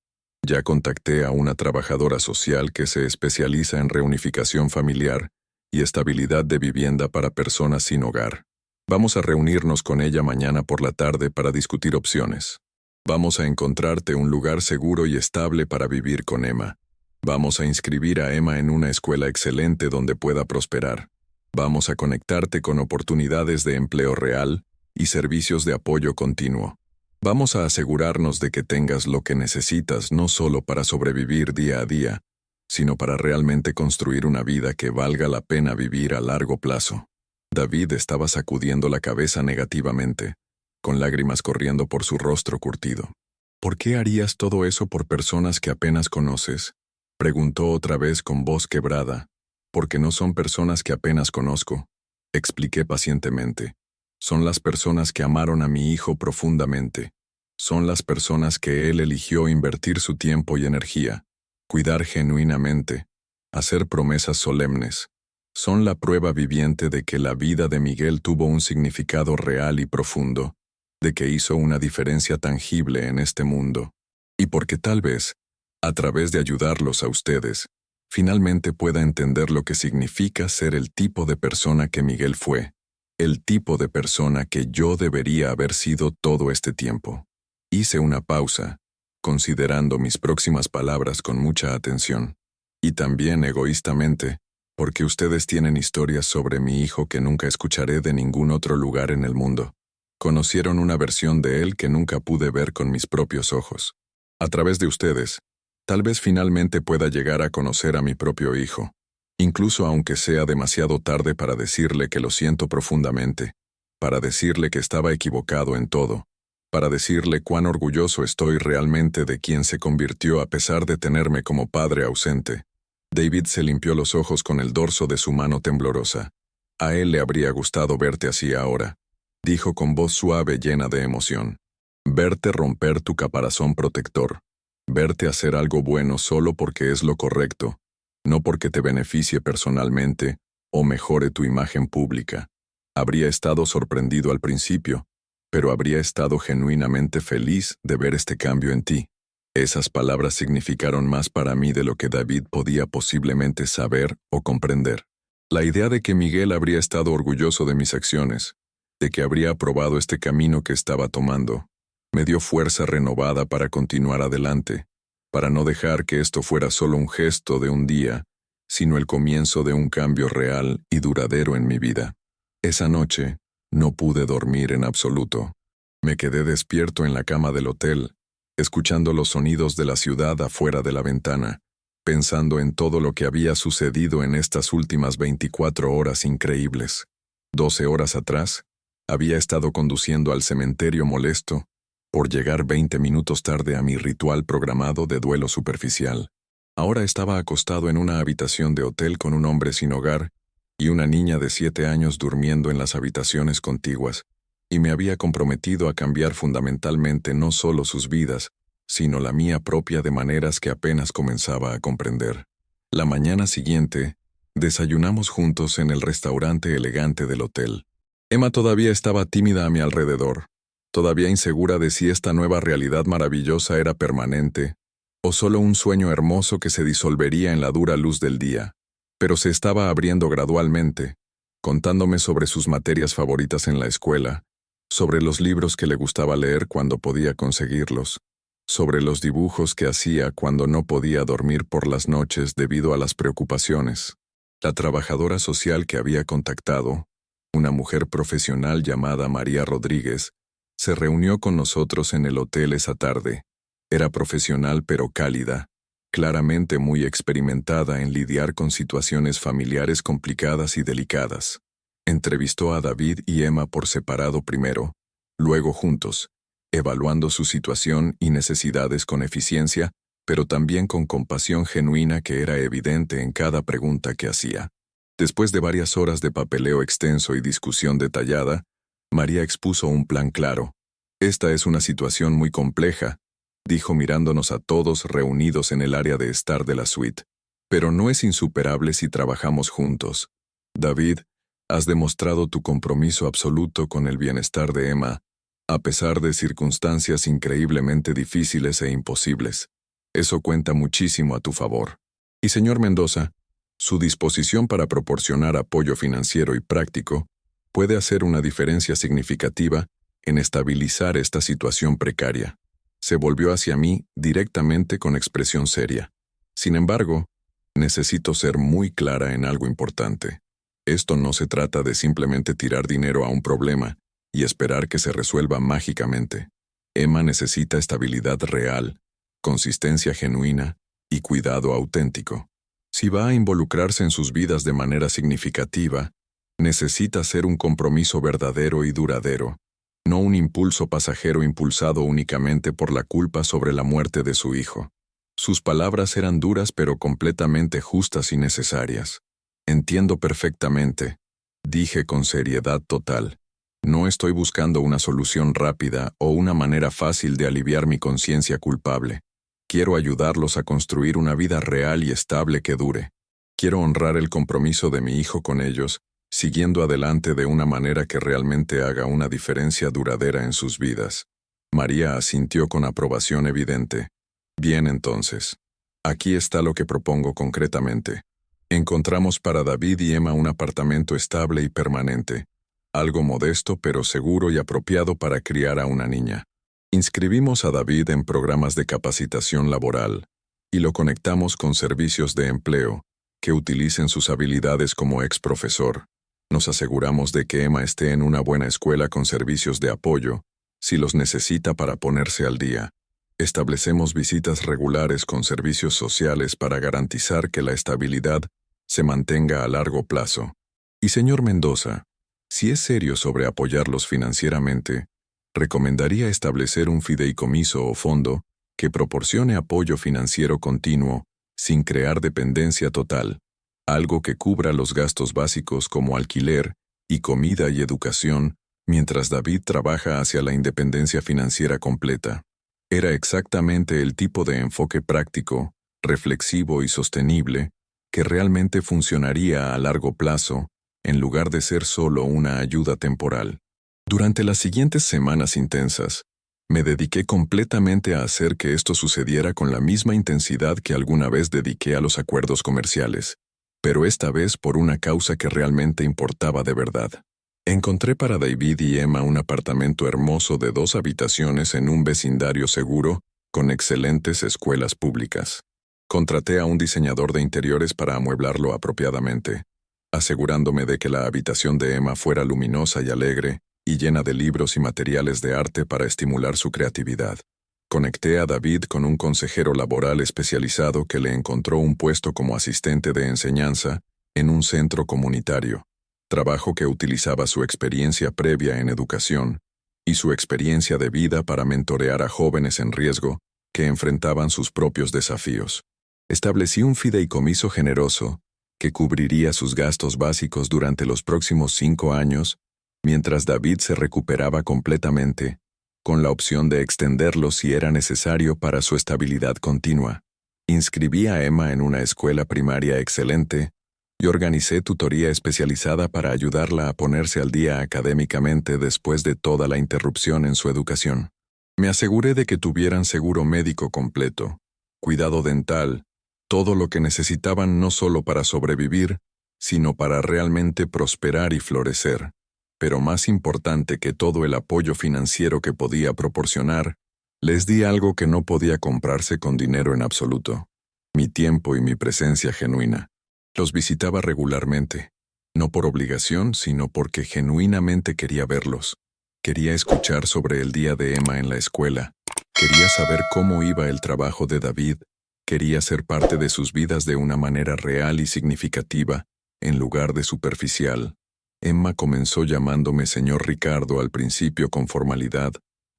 Ya contacté a una trabajadora social que se especializa en reunificación familiar y estabilidad de vivienda para personas sin hogar. Vamos a reunirnos con ella mañana por la tarde para discutir opciones. Vamos a encontrarte un lugar seguro y estable para vivir con Emma. Vamos a inscribir a Emma en una escuela excelente donde pueda prosperar. Vamos a conectarte con oportunidades de empleo real y servicios de apoyo continuo. Vamos a asegurarnos de que tengas lo que necesitas no solo para sobrevivir día a día, sino para realmente construir una vida que valga la pena vivir a largo plazo. David estaba sacudiendo la cabeza negativamente, con lágrimas corriendo por su rostro curtido. ¿Por qué harías todo eso por personas que apenas conoces?, preguntó otra vez con voz quebrada. Porque no son personas que apenas conozco, expliqué pacientemente. Son las personas que amaron a mi hijo profundamente. Son las personas que él eligió invertir su tiempo y energía, cuidar genuinamente, hacer promesas solemnes. Son la prueba viviente de que la vida de Miguel tuvo un significado real y profundo, de que hizo una diferencia tangible en este mundo. Y porque tal vez, a través de ayudarlos a ustedes, finalmente pueda entender lo que significa ser el tipo de persona que Miguel fue, el tipo de persona que yo debería haber sido todo este tiempo. Hice una pausa, considerando mis próximas palabras con mucha atención. Y también egoístamente, porque ustedes tienen historias sobre mi hijo que nunca escucharé de ningún otro lugar en el mundo. Conocieron una versión de él que nunca pude ver con mis propios ojos. A través de ustedes, tal vez finalmente pueda llegar a conocer a mi propio hijo, incluso aunque sea demasiado tarde para decirle que lo siento profundamente, para decirle que estaba equivocado en todo, para decirle cuán orgulloso estoy realmente de quien se convirtió a pesar de tenerme como padre ausente. David se limpió los ojos con el dorso de su mano temblorosa. A él le habría gustado verte así ahora, dijo con voz suave llena de emoción. Verte romper tu caparazón protector. Verte hacer algo bueno solo porque es lo correcto, no porque te beneficie personalmente o mejore tu imagen pública. Habría estado sorprendido al principio, pero habría estado genuinamente feliz de ver este cambio en ti. Esas palabras significaron más para mí de lo que David podía posiblemente saber o comprender. La idea de que Miguel habría estado orgulloso de mis acciones, de que habría aprobado este camino que estaba tomando, me dio fuerza renovada para continuar adelante, para no dejar que esto fuera solo un gesto de un día, sino el comienzo de un cambio real y duradero en mi vida. Esa noche, no pude dormir en absoluto. Me quedé despierto en la cama del hotel, escuchando los sonidos de la ciudad afuera de la ventana, pensando en todo lo que había sucedido en estas últimas 24 horas increíbles. 12 horas atrás, había estado conduciendo al cementerio molesto por llegar 20 minutos tarde a mi ritual programado de duelo superficial. Ahora estaba acostado en una habitación de hotel con un hombre sin hogar y una niña de 7 años durmiendo en las habitaciones contiguas, y me había comprometido a cambiar fundamentalmente no solo sus vidas, sino la mía propia de maneras que apenas comenzaba a comprender. La mañana siguiente, desayunamos juntos en el restaurante elegante del hotel. Emma todavía estaba tímida a mi alrededor, todavía insegura de si esta nueva realidad maravillosa era permanente o solo un sueño hermoso que se disolvería en la dura luz del día, pero se estaba abriendo gradualmente, contándome sobre sus materias favoritas en la escuela, sobre los libros que le gustaba leer cuando podía conseguirlos, sobre los dibujos que hacía cuando no podía dormir por las noches debido a las preocupaciones. La trabajadora social que había contactado, una mujer profesional llamada María Rodríguez, se reunió con nosotros en el hotel esa tarde. Era profesional pero cálida, claramente muy experimentada en lidiar con situaciones familiares complicadas y delicadas. Entrevistó a David y Emma por separado primero, luego juntos, evaluando su situación y necesidades con eficiencia, pero también con compasión genuina que era evidente en cada pregunta que hacía. Después de varias horas de papeleo extenso y discusión detallada, María expuso un plan claro. Esta es una situación muy compleja, dijo mirándonos a todos reunidos en el área de estar de la suite, pero no es insuperable si trabajamos juntos. David, has demostrado tu compromiso absoluto con el bienestar de Emma, a pesar de circunstancias increíblemente difíciles e imposibles. Eso cuenta muchísimo a tu favor. Y señor Mendoza, su disposición para proporcionar apoyo financiero y práctico puede hacer una diferencia significativa en estabilizar esta situación precaria. Se volvió hacia mí directamente con expresión seria. Sin embargo, necesito ser muy clara en algo importante. Esto no se trata de simplemente tirar dinero a un problema y esperar que se resuelva mágicamente. Emma necesita estabilidad real, consistencia genuina y cuidado auténtico. Si va a involucrarse en sus vidas de manera significativa, necesita ser un compromiso verdadero y duradero, no un impulso pasajero impulsado únicamente por la culpa sobre la muerte de su hijo. Sus palabras eran duras pero completamente justas y necesarias. Entiendo perfectamente, dije con seriedad total. No estoy buscando una solución rápida o una manera fácil de aliviar mi conciencia culpable. Quiero ayudarlos a construir una vida real y estable que dure. Quiero honrar el compromiso de mi hijo con ellos, siguiendo adelante de una manera que realmente haga una diferencia duradera en sus vidas. María asintió con aprobación evidente. Bien entonces. Aquí está lo que propongo concretamente. Encontramos para David y Emma un apartamento estable y permanente, algo modesto pero seguro y apropiado para criar a una niña. Inscribimos a David en programas de capacitación laboral y lo conectamos con servicios de empleo que utilicen sus habilidades como ex profesor. Nos aseguramos de que Emma esté en una buena escuela con servicios de apoyo, si los necesita para ponerse al día. Establecemos visitas regulares con servicios sociales para garantizar que la estabilidad se mantenga a largo plazo. Y señor Mendoza, si es serio sobre apoyarlos financieramente, recomendaría establecer un fideicomiso o fondo que proporcione apoyo financiero continuo, sin crear dependencia total, algo que cubra los gastos básicos como alquiler y comida y educación, mientras David trabaja hacia la independencia financiera completa. Era exactamente el tipo de enfoque práctico, reflexivo y sostenible que realmente funcionaría a largo plazo, en lugar de ser solo una ayuda temporal. Durante las siguientes semanas intensas, me dediqué completamente a hacer que esto sucediera con la misma intensidad que alguna vez dediqué a los acuerdos comerciales, pero esta vez por una causa que realmente importaba de verdad. Encontré para David y Emma un apartamento hermoso de 2 habitaciones en un vecindario seguro, con excelentes escuelas públicas. Contraté a un diseñador de interiores para amueblarlo apropiadamente, asegurándome de que la habitación de Emma fuera luminosa y alegre, y llena de libros y materiales de arte para estimular su creatividad. Conecté a David con un consejero laboral especializado que le encontró un puesto como asistente de enseñanza en un centro comunitario. trabajo que utilizaba su experiencia previa en educación y su experiencia de vida para mentorear a jóvenes en riesgo que enfrentaban sus propios desafíos. Establecí un fideicomiso generoso que cubriría sus gastos básicos durante los próximos 5 años, mientras David se recuperaba completamente, con la opción de extenderlo si era necesario para su estabilidad continua. Inscribí a Emma en una escuela primaria excelente y organicé tutoría especializada para ayudarla a ponerse al día académicamente después de toda la interrupción en su educación. Me aseguré de que tuvieran seguro médico completo, cuidado dental, todo lo que necesitaban no solo para sobrevivir, sino para realmente prosperar y florecer. Pero más importante que todo el apoyo financiero que podía proporcionar, les di algo que no podía comprarse con dinero en absoluto: mi tiempo y mi presencia genuina. Los visitaba regularmente, no por obligación, sino porque genuinamente quería verlos. Quería escuchar sobre el día de Emma en la escuela. Quería saber cómo iba el trabajo de David. Quería ser parte de sus vidas de una manera real y significativa, en lugar de superficial. Emma comenzó llamándome señor Ricardo al principio con formalidad,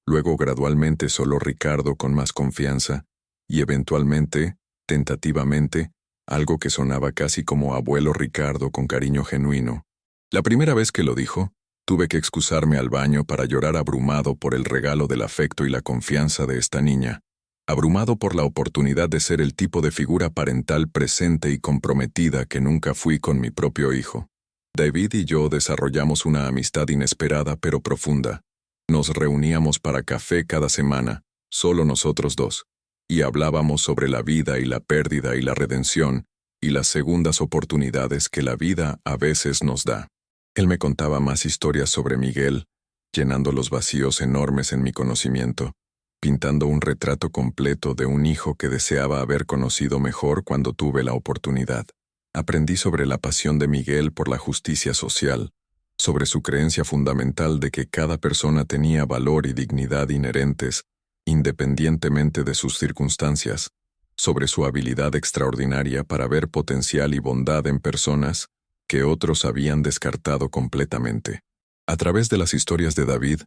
luego gradualmente solo Ricardo con más confianza, y eventualmente, tentativamente, algo que sonaba casi como abuelo Ricardo con cariño genuino. La primera vez que lo dijo, tuve que excusarme al baño para llorar abrumado por el regalo del afecto y la confianza de esta niña, abrumado por la oportunidad de ser el tipo de figura parental presente y comprometida que nunca fui con mi propio hijo. David y yo desarrollamos una amistad inesperada pero profunda. Nos reuníamos para café cada semana, solo nosotros dos, y hablábamos sobre la vida y la pérdida y la redención, y las segundas oportunidades que la vida a veces nos da. Él me contaba más historias sobre Miguel, llenando los vacíos enormes en mi conocimiento, pintando un retrato completo de un hijo que deseaba haber conocido mejor cuando tuve la oportunidad. Aprendí sobre la pasión de Miguel por la justicia social, sobre su creencia fundamental de que cada persona tenía valor y dignidad inherentes, independientemente de sus circunstancias, sobre su habilidad extraordinaria para ver potencial y bondad en personas que otros habían descartado completamente. A través de las historias de David,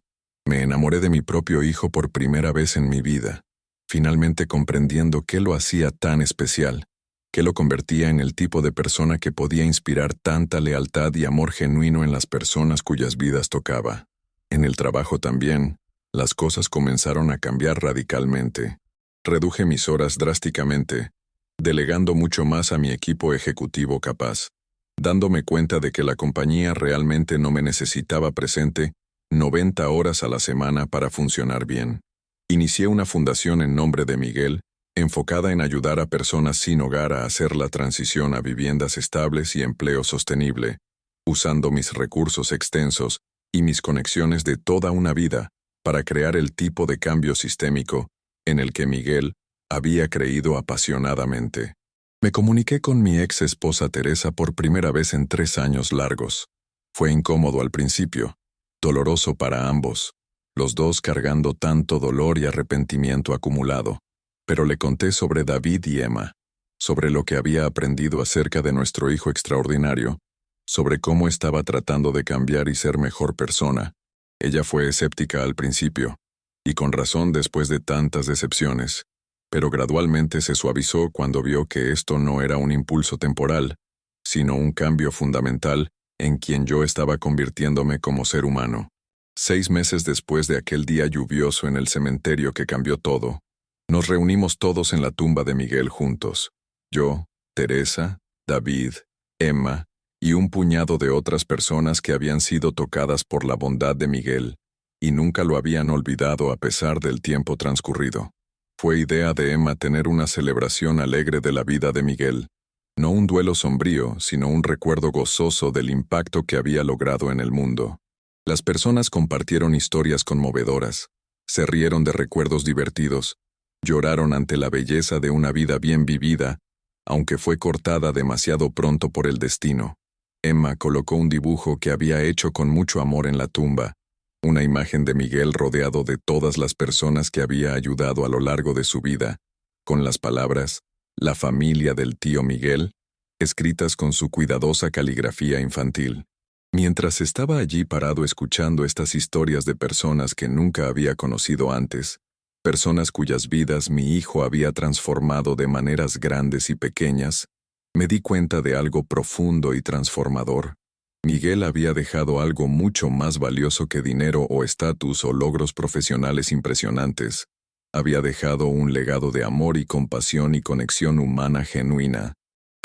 me enamoré de mi propio hijo por primera vez en mi vida, finalmente comprendiendo qué lo hacía tan especial, qué lo convertía en el tipo de persona que podía inspirar tanta lealtad y amor genuino en las personas cuyas vidas tocaba. En el trabajo también, las cosas comenzaron a cambiar radicalmente. Reduje mis horas drásticamente, delegando mucho más a mi equipo ejecutivo capaz, dándome cuenta de que la compañía realmente no me necesitaba presente 90 horas a la semana para funcionar bien. Inicié una fundación en nombre de Miguel, enfocada en ayudar a personas sin hogar a hacer la transición a viviendas estables y empleo sostenible, usando mis recursos extensos y mis conexiones de toda una vida para crear el tipo de cambio sistémico en el que Miguel había creído apasionadamente. Me comuniqué con mi ex esposa Teresa por primera vez en 3 años largos. Fue incómodo al principio, doloroso para ambos, los dos cargando tanto dolor y arrepentimiento acumulado, pero le conté sobre David y Emma, sobre lo que había aprendido acerca de nuestro hijo extraordinario, sobre cómo estaba tratando de cambiar y ser mejor persona. Ella fue escéptica al principio, y con razón después de tantas decepciones, pero gradualmente se suavizó cuando vio que esto no era un impulso temporal, sino un cambio fundamental en quien yo estaba convirtiéndome como ser humano. 6 meses después de aquel día lluvioso en el cementerio que cambió todo, nos reunimos todos en la tumba de Miguel juntos. Yo, Teresa, David, Emma y un puñado de otras personas que habían sido tocadas por la bondad de Miguel, y nunca lo habían olvidado a pesar del tiempo transcurrido. Fue idea de Emma tener una celebración alegre de la vida de Miguel. No un duelo sombrío, sino un recuerdo gozoso del impacto que había logrado en el mundo. Las personas compartieron historias conmovedoras, se rieron de recuerdos divertidos, lloraron ante la belleza de una vida bien vivida, aunque fue cortada demasiado pronto por el destino. Emma colocó un dibujo que había hecho con mucho amor en la tumba, una imagen de Miguel rodeado de todas las personas que había ayudado a lo largo de su vida, con las palabras «La familia del tío Miguel», escritas con su cuidadosa caligrafía infantil. Mientras estaba allí parado escuchando estas historias de personas que nunca había conocido antes, personas cuyas vidas mi hijo había transformado de maneras grandes y pequeñas, me di cuenta de algo profundo y transformador. Miguel había dejado algo mucho más valioso que dinero o estatus o logros profesionales impresionantes. Había dejado un legado de amor y compasión y conexión humana genuina.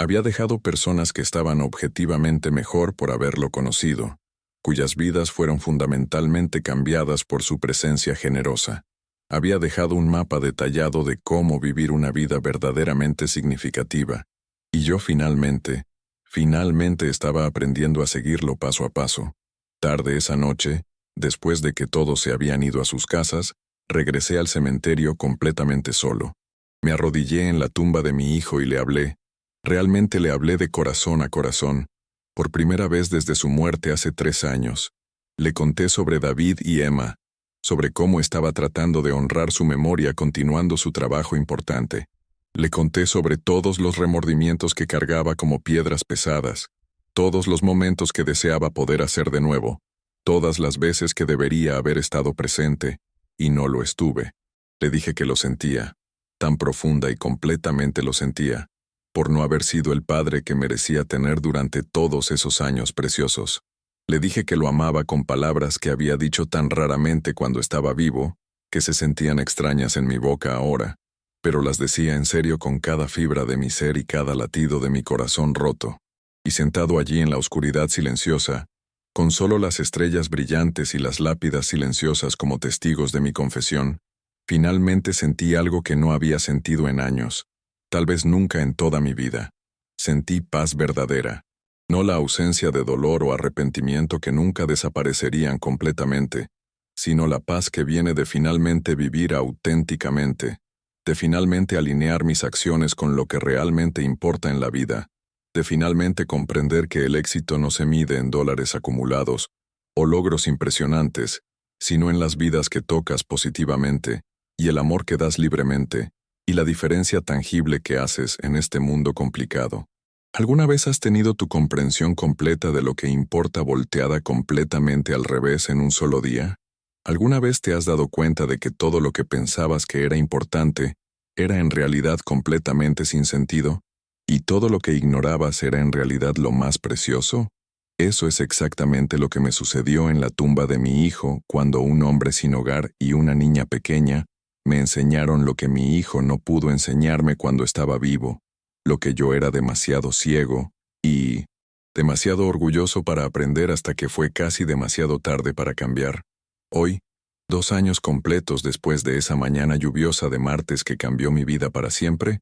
Había dejado personas que estaban objetivamente mejor por haberlo conocido, cuyas vidas fueron fundamentalmente cambiadas por su presencia generosa. Había dejado un mapa detallado de cómo vivir una vida verdaderamente significativa. Y yo finalmente estaba aprendiendo a seguirlo paso a paso. Tarde esa noche, después de que todos se habían ido a sus casas, regresé al cementerio completamente solo. Me arrodillé en la tumba de mi hijo y le hablé. Realmente le hablé de corazón a corazón, por primera vez desde su muerte hace 3 años. Le conté sobre David y Emma, sobre cómo estaba tratando de honrar su memoria continuando su trabajo importante. Le conté sobre todos los remordimientos que cargaba como piedras pesadas, todos los momentos que deseaba poder hacer de nuevo, todas las veces que debería haber estado presente, y no lo estuve. Le dije que lo sentía, tan profunda y completamente lo sentía, por no haber sido el padre que merecía tener durante todos esos años preciosos. Le dije que lo amaba con palabras que había dicho tan raramente cuando estaba vivo, que se sentían extrañas en mi boca ahora, pero las decía en serio con cada fibra de mi ser y cada latido de mi corazón roto. Y sentado allí en la oscuridad silenciosa, con solo las estrellas brillantes y las lápidas silenciosas como testigos de mi confesión, finalmente sentí algo que no había sentido en años, tal vez nunca en toda mi vida. Sentí paz verdadera, no la ausencia de dolor o arrepentimiento que nunca desaparecerían completamente, sino la paz que viene de finalmente vivir auténticamente, de finalmente alinear mis acciones con lo que realmente importa en la vida, de finalmente comprender que el éxito no se mide en dólares acumulados o logros impresionantes, sino en las vidas que tocas positivamente, y el amor que das libremente, y la diferencia tangible que haces en este mundo complicado. ¿Alguna vez has tenido tu comprensión completa de lo que importa volteada completamente al revés en un solo día? ¿Alguna vez te has dado cuenta de que todo lo que pensabas que era importante era en realidad completamente sin sentido, y todo lo que ignorabas era en realidad lo más precioso? Eso es exactamente lo que me sucedió en la tumba de mi hijo cuando un hombre sin hogar y una niña pequeña me enseñaron lo que mi hijo no pudo enseñarme cuando estaba vivo, lo que yo era demasiado ciego y demasiado orgulloso para aprender hasta que fue casi demasiado tarde para cambiar. Hoy, 2 años completos después de esa mañana lluviosa de martes que cambió mi vida para siempre,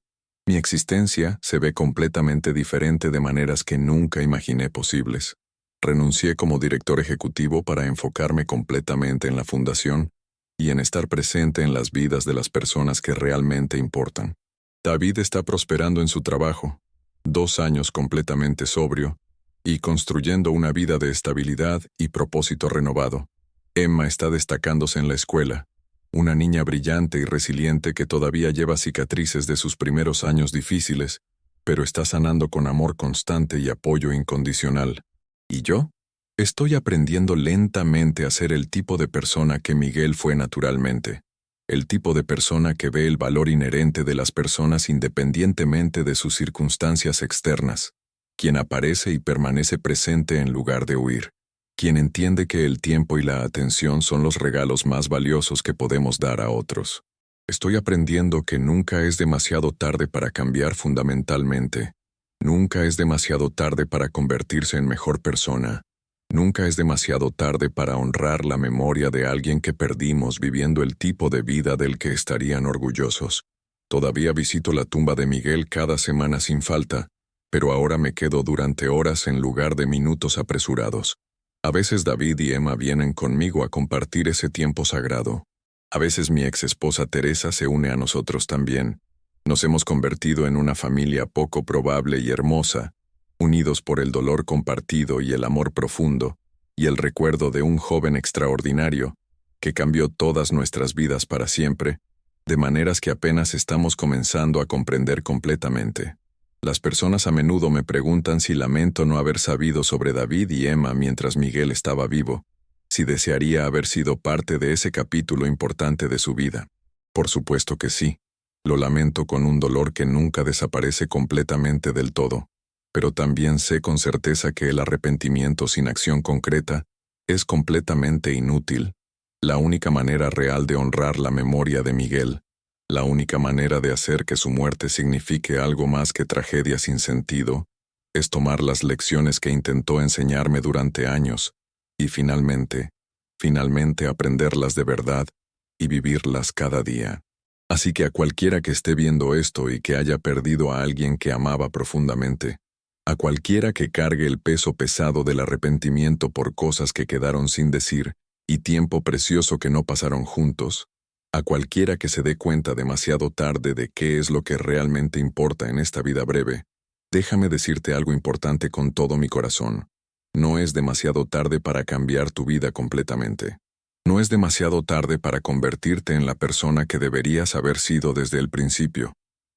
mi existencia se ve completamente diferente de maneras que nunca imaginé posibles. Renuncié como director ejecutivo para enfocarme completamente en la fundación y en estar presente en las vidas de las personas que realmente importan. David está prosperando en su trabajo, 2 años completamente sobrio, y construyendo una vida de estabilidad y propósito renovado. Emma está destacándose en la escuela, una niña brillante y resiliente que todavía lleva cicatrices de sus primeros años difíciles, pero está sanando con amor constante y apoyo incondicional. ¿Y yo? Estoy aprendiendo lentamente a ser el tipo de persona que Miguel fue naturalmente, el tipo de persona que ve el valor inherente de las personas independientemente de sus circunstancias externas, quien aparece y permanece presente en lugar de huir, quien entiende que el tiempo y la atención son los regalos más valiosos que podemos dar a otros. Estoy aprendiendo que nunca es demasiado tarde para cambiar fundamentalmente. Nunca es demasiado tarde para convertirse en mejor persona. Nunca es demasiado tarde para honrar la memoria de alguien que perdimos viviendo el tipo de vida del que estarían orgullosos. Todavía visito la tumba de Miguel cada semana sin falta, pero ahora me quedo durante horas en lugar de minutos apresurados. A veces David y Emma vienen conmigo a compartir ese tiempo sagrado. A veces mi ex esposa Teresa se une a nosotros también. Nos hemos convertido en una familia poco probable y hermosa, unidos por el dolor compartido y el amor profundo, y el recuerdo de un joven extraordinario, que cambió todas nuestras vidas para siempre, de maneras que apenas estamos comenzando a comprender completamente. Las personas a menudo me preguntan si lamento no haber sabido sobre David y Emma mientras Miguel estaba vivo, si desearía haber sido parte de ese capítulo importante de su vida. Por supuesto que sí. Lo lamento con un dolor que nunca desaparece completamente del todo, pero también sé con certeza que el arrepentimiento sin acción concreta es completamente inútil. La única manera real de honrar la memoria de Miguel, la única manera de hacer que su muerte signifique algo más que tragedia sin sentido, es tomar las lecciones que intentó enseñarme durante años y finalmente aprenderlas de verdad y vivirlas cada día. Así que a cualquiera que esté viendo esto y que haya perdido a alguien que amaba profundamente, a cualquiera que cargue el peso pesado del arrepentimiento por cosas que quedaron sin decir y tiempo precioso que no pasaron juntos, a cualquiera que se dé cuenta demasiado tarde de qué es lo que realmente importa en esta vida breve, déjame decirte algo importante con todo mi corazón. No es demasiado tarde para cambiar tu vida completamente. No es demasiado tarde para convertirte en la persona que deberías haber sido desde el principio.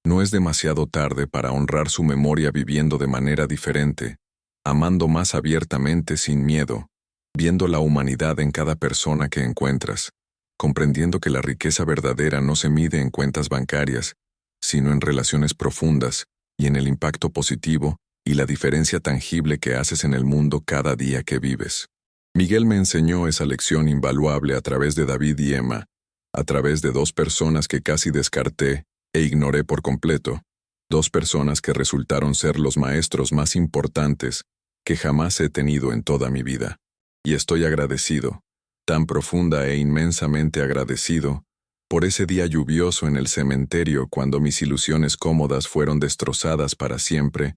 No es demasiado tarde para honrar su memoria viviendo de manera diferente, amando más abiertamente sin miedo, viendo la humanidad en cada persona que encuentras, comprendiendo que la riqueza verdadera no se mide en cuentas bancarias, sino en relaciones profundas y en el impacto positivo y la diferencia tangible que haces en el mundo cada día que vives. Miguel me enseñó esa lección invaluable a través de David y Emma, a través de dos personas que casi descarté e ignoré por completo, dos personas que resultaron ser los maestros más importantes que jamás he tenido en toda mi vida. Y estoy agradecido, tan profunda e inmensamente agradecido, por ese día lluvioso en el cementerio cuando mis ilusiones cómodas fueron destrozadas para siempre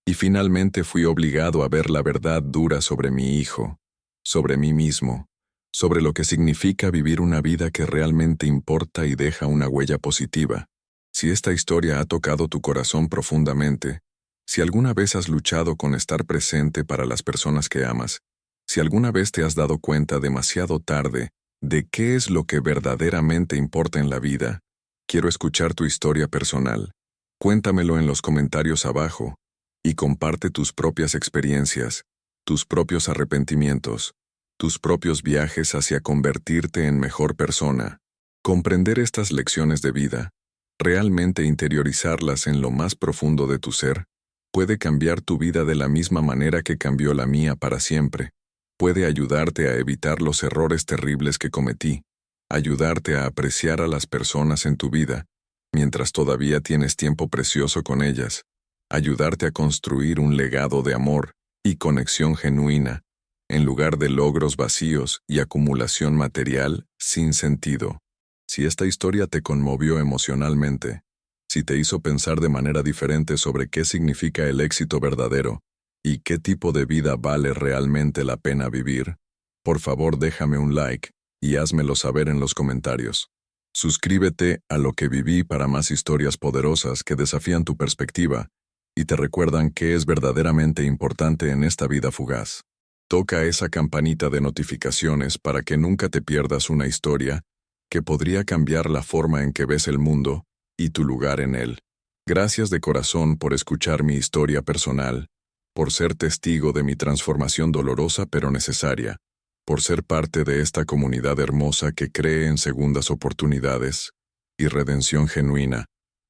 y finalmente fui obligado a ver la verdad dura sobre mi hijo, sobre mí mismo, sobre lo que significa vivir una vida que realmente importa y deja una huella positiva. Si esta historia ha tocado tu corazón profundamente, si alguna vez has luchado con estar presente para las personas que amas, si alguna vez te has dado cuenta demasiado tarde de qué es lo que verdaderamente importa en la vida, quiero escuchar tu historia personal. Cuéntamelo en los comentarios abajo y comparte tus propias experiencias, tus propios arrepentimientos, tus propios viajes hacia convertirte en mejor persona. Comprender estas lecciones de vida, realmente interiorizarlas en lo más profundo de tu ser, puede cambiar tu vida de la misma manera que cambió la mía para siempre. Puede ayudarte a evitar los errores terribles que cometí, ayudarte a apreciar a las personas en tu vida, mientras todavía tienes tiempo precioso con ellas, ayudarte a construir un legado de amor y conexión genuina, en lugar de logros vacíos y acumulación material sin sentido. Si esta historia te conmovió emocionalmente, si te hizo pensar de manera diferente sobre qué significa el éxito verdadero y qué tipo de vida vale realmente la pena vivir, por favor déjame un like y házmelo saber en los comentarios. Suscríbete a Lo que viví para más historias poderosas que desafían tu perspectiva y te recuerdan qué es verdaderamente importante en esta vida fugaz. Toca esa campanita de notificaciones para que nunca te pierdas una historia que podría cambiar la forma en que ves el mundo y tu lugar en él. Gracias de corazón por escuchar mi historia personal, por ser testigo de mi transformación dolorosa pero necesaria, por ser parte de esta comunidad hermosa que cree en segundas oportunidades y redención genuina,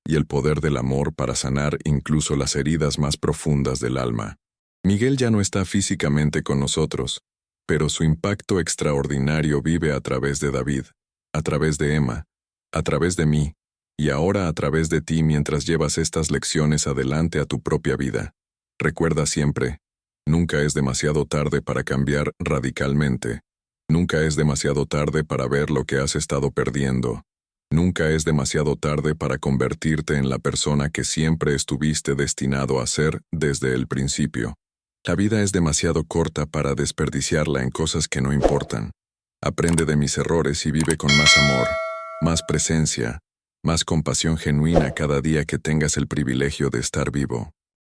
y el poder del amor para sanar incluso las heridas más profundas del alma. Miguel ya no está físicamente con nosotros, pero su impacto extraordinario vive a través de David, a través de Emma, a través de mí, y ahora a través de ti mientras llevas estas lecciones adelante a tu propia vida. Recuerda siempre, nunca es demasiado tarde para cambiar radicalmente. Nunca es demasiado tarde para ver lo que has estado perdiendo. Nunca es demasiado tarde para convertirte en la persona que siempre estuviste destinado a ser desde el principio. La vida es demasiado corta para desperdiciarla en cosas que no importan. Aprende de mis errores y vive con más amor, más presencia, más compasión genuina cada día que tengas el privilegio de estar vivo.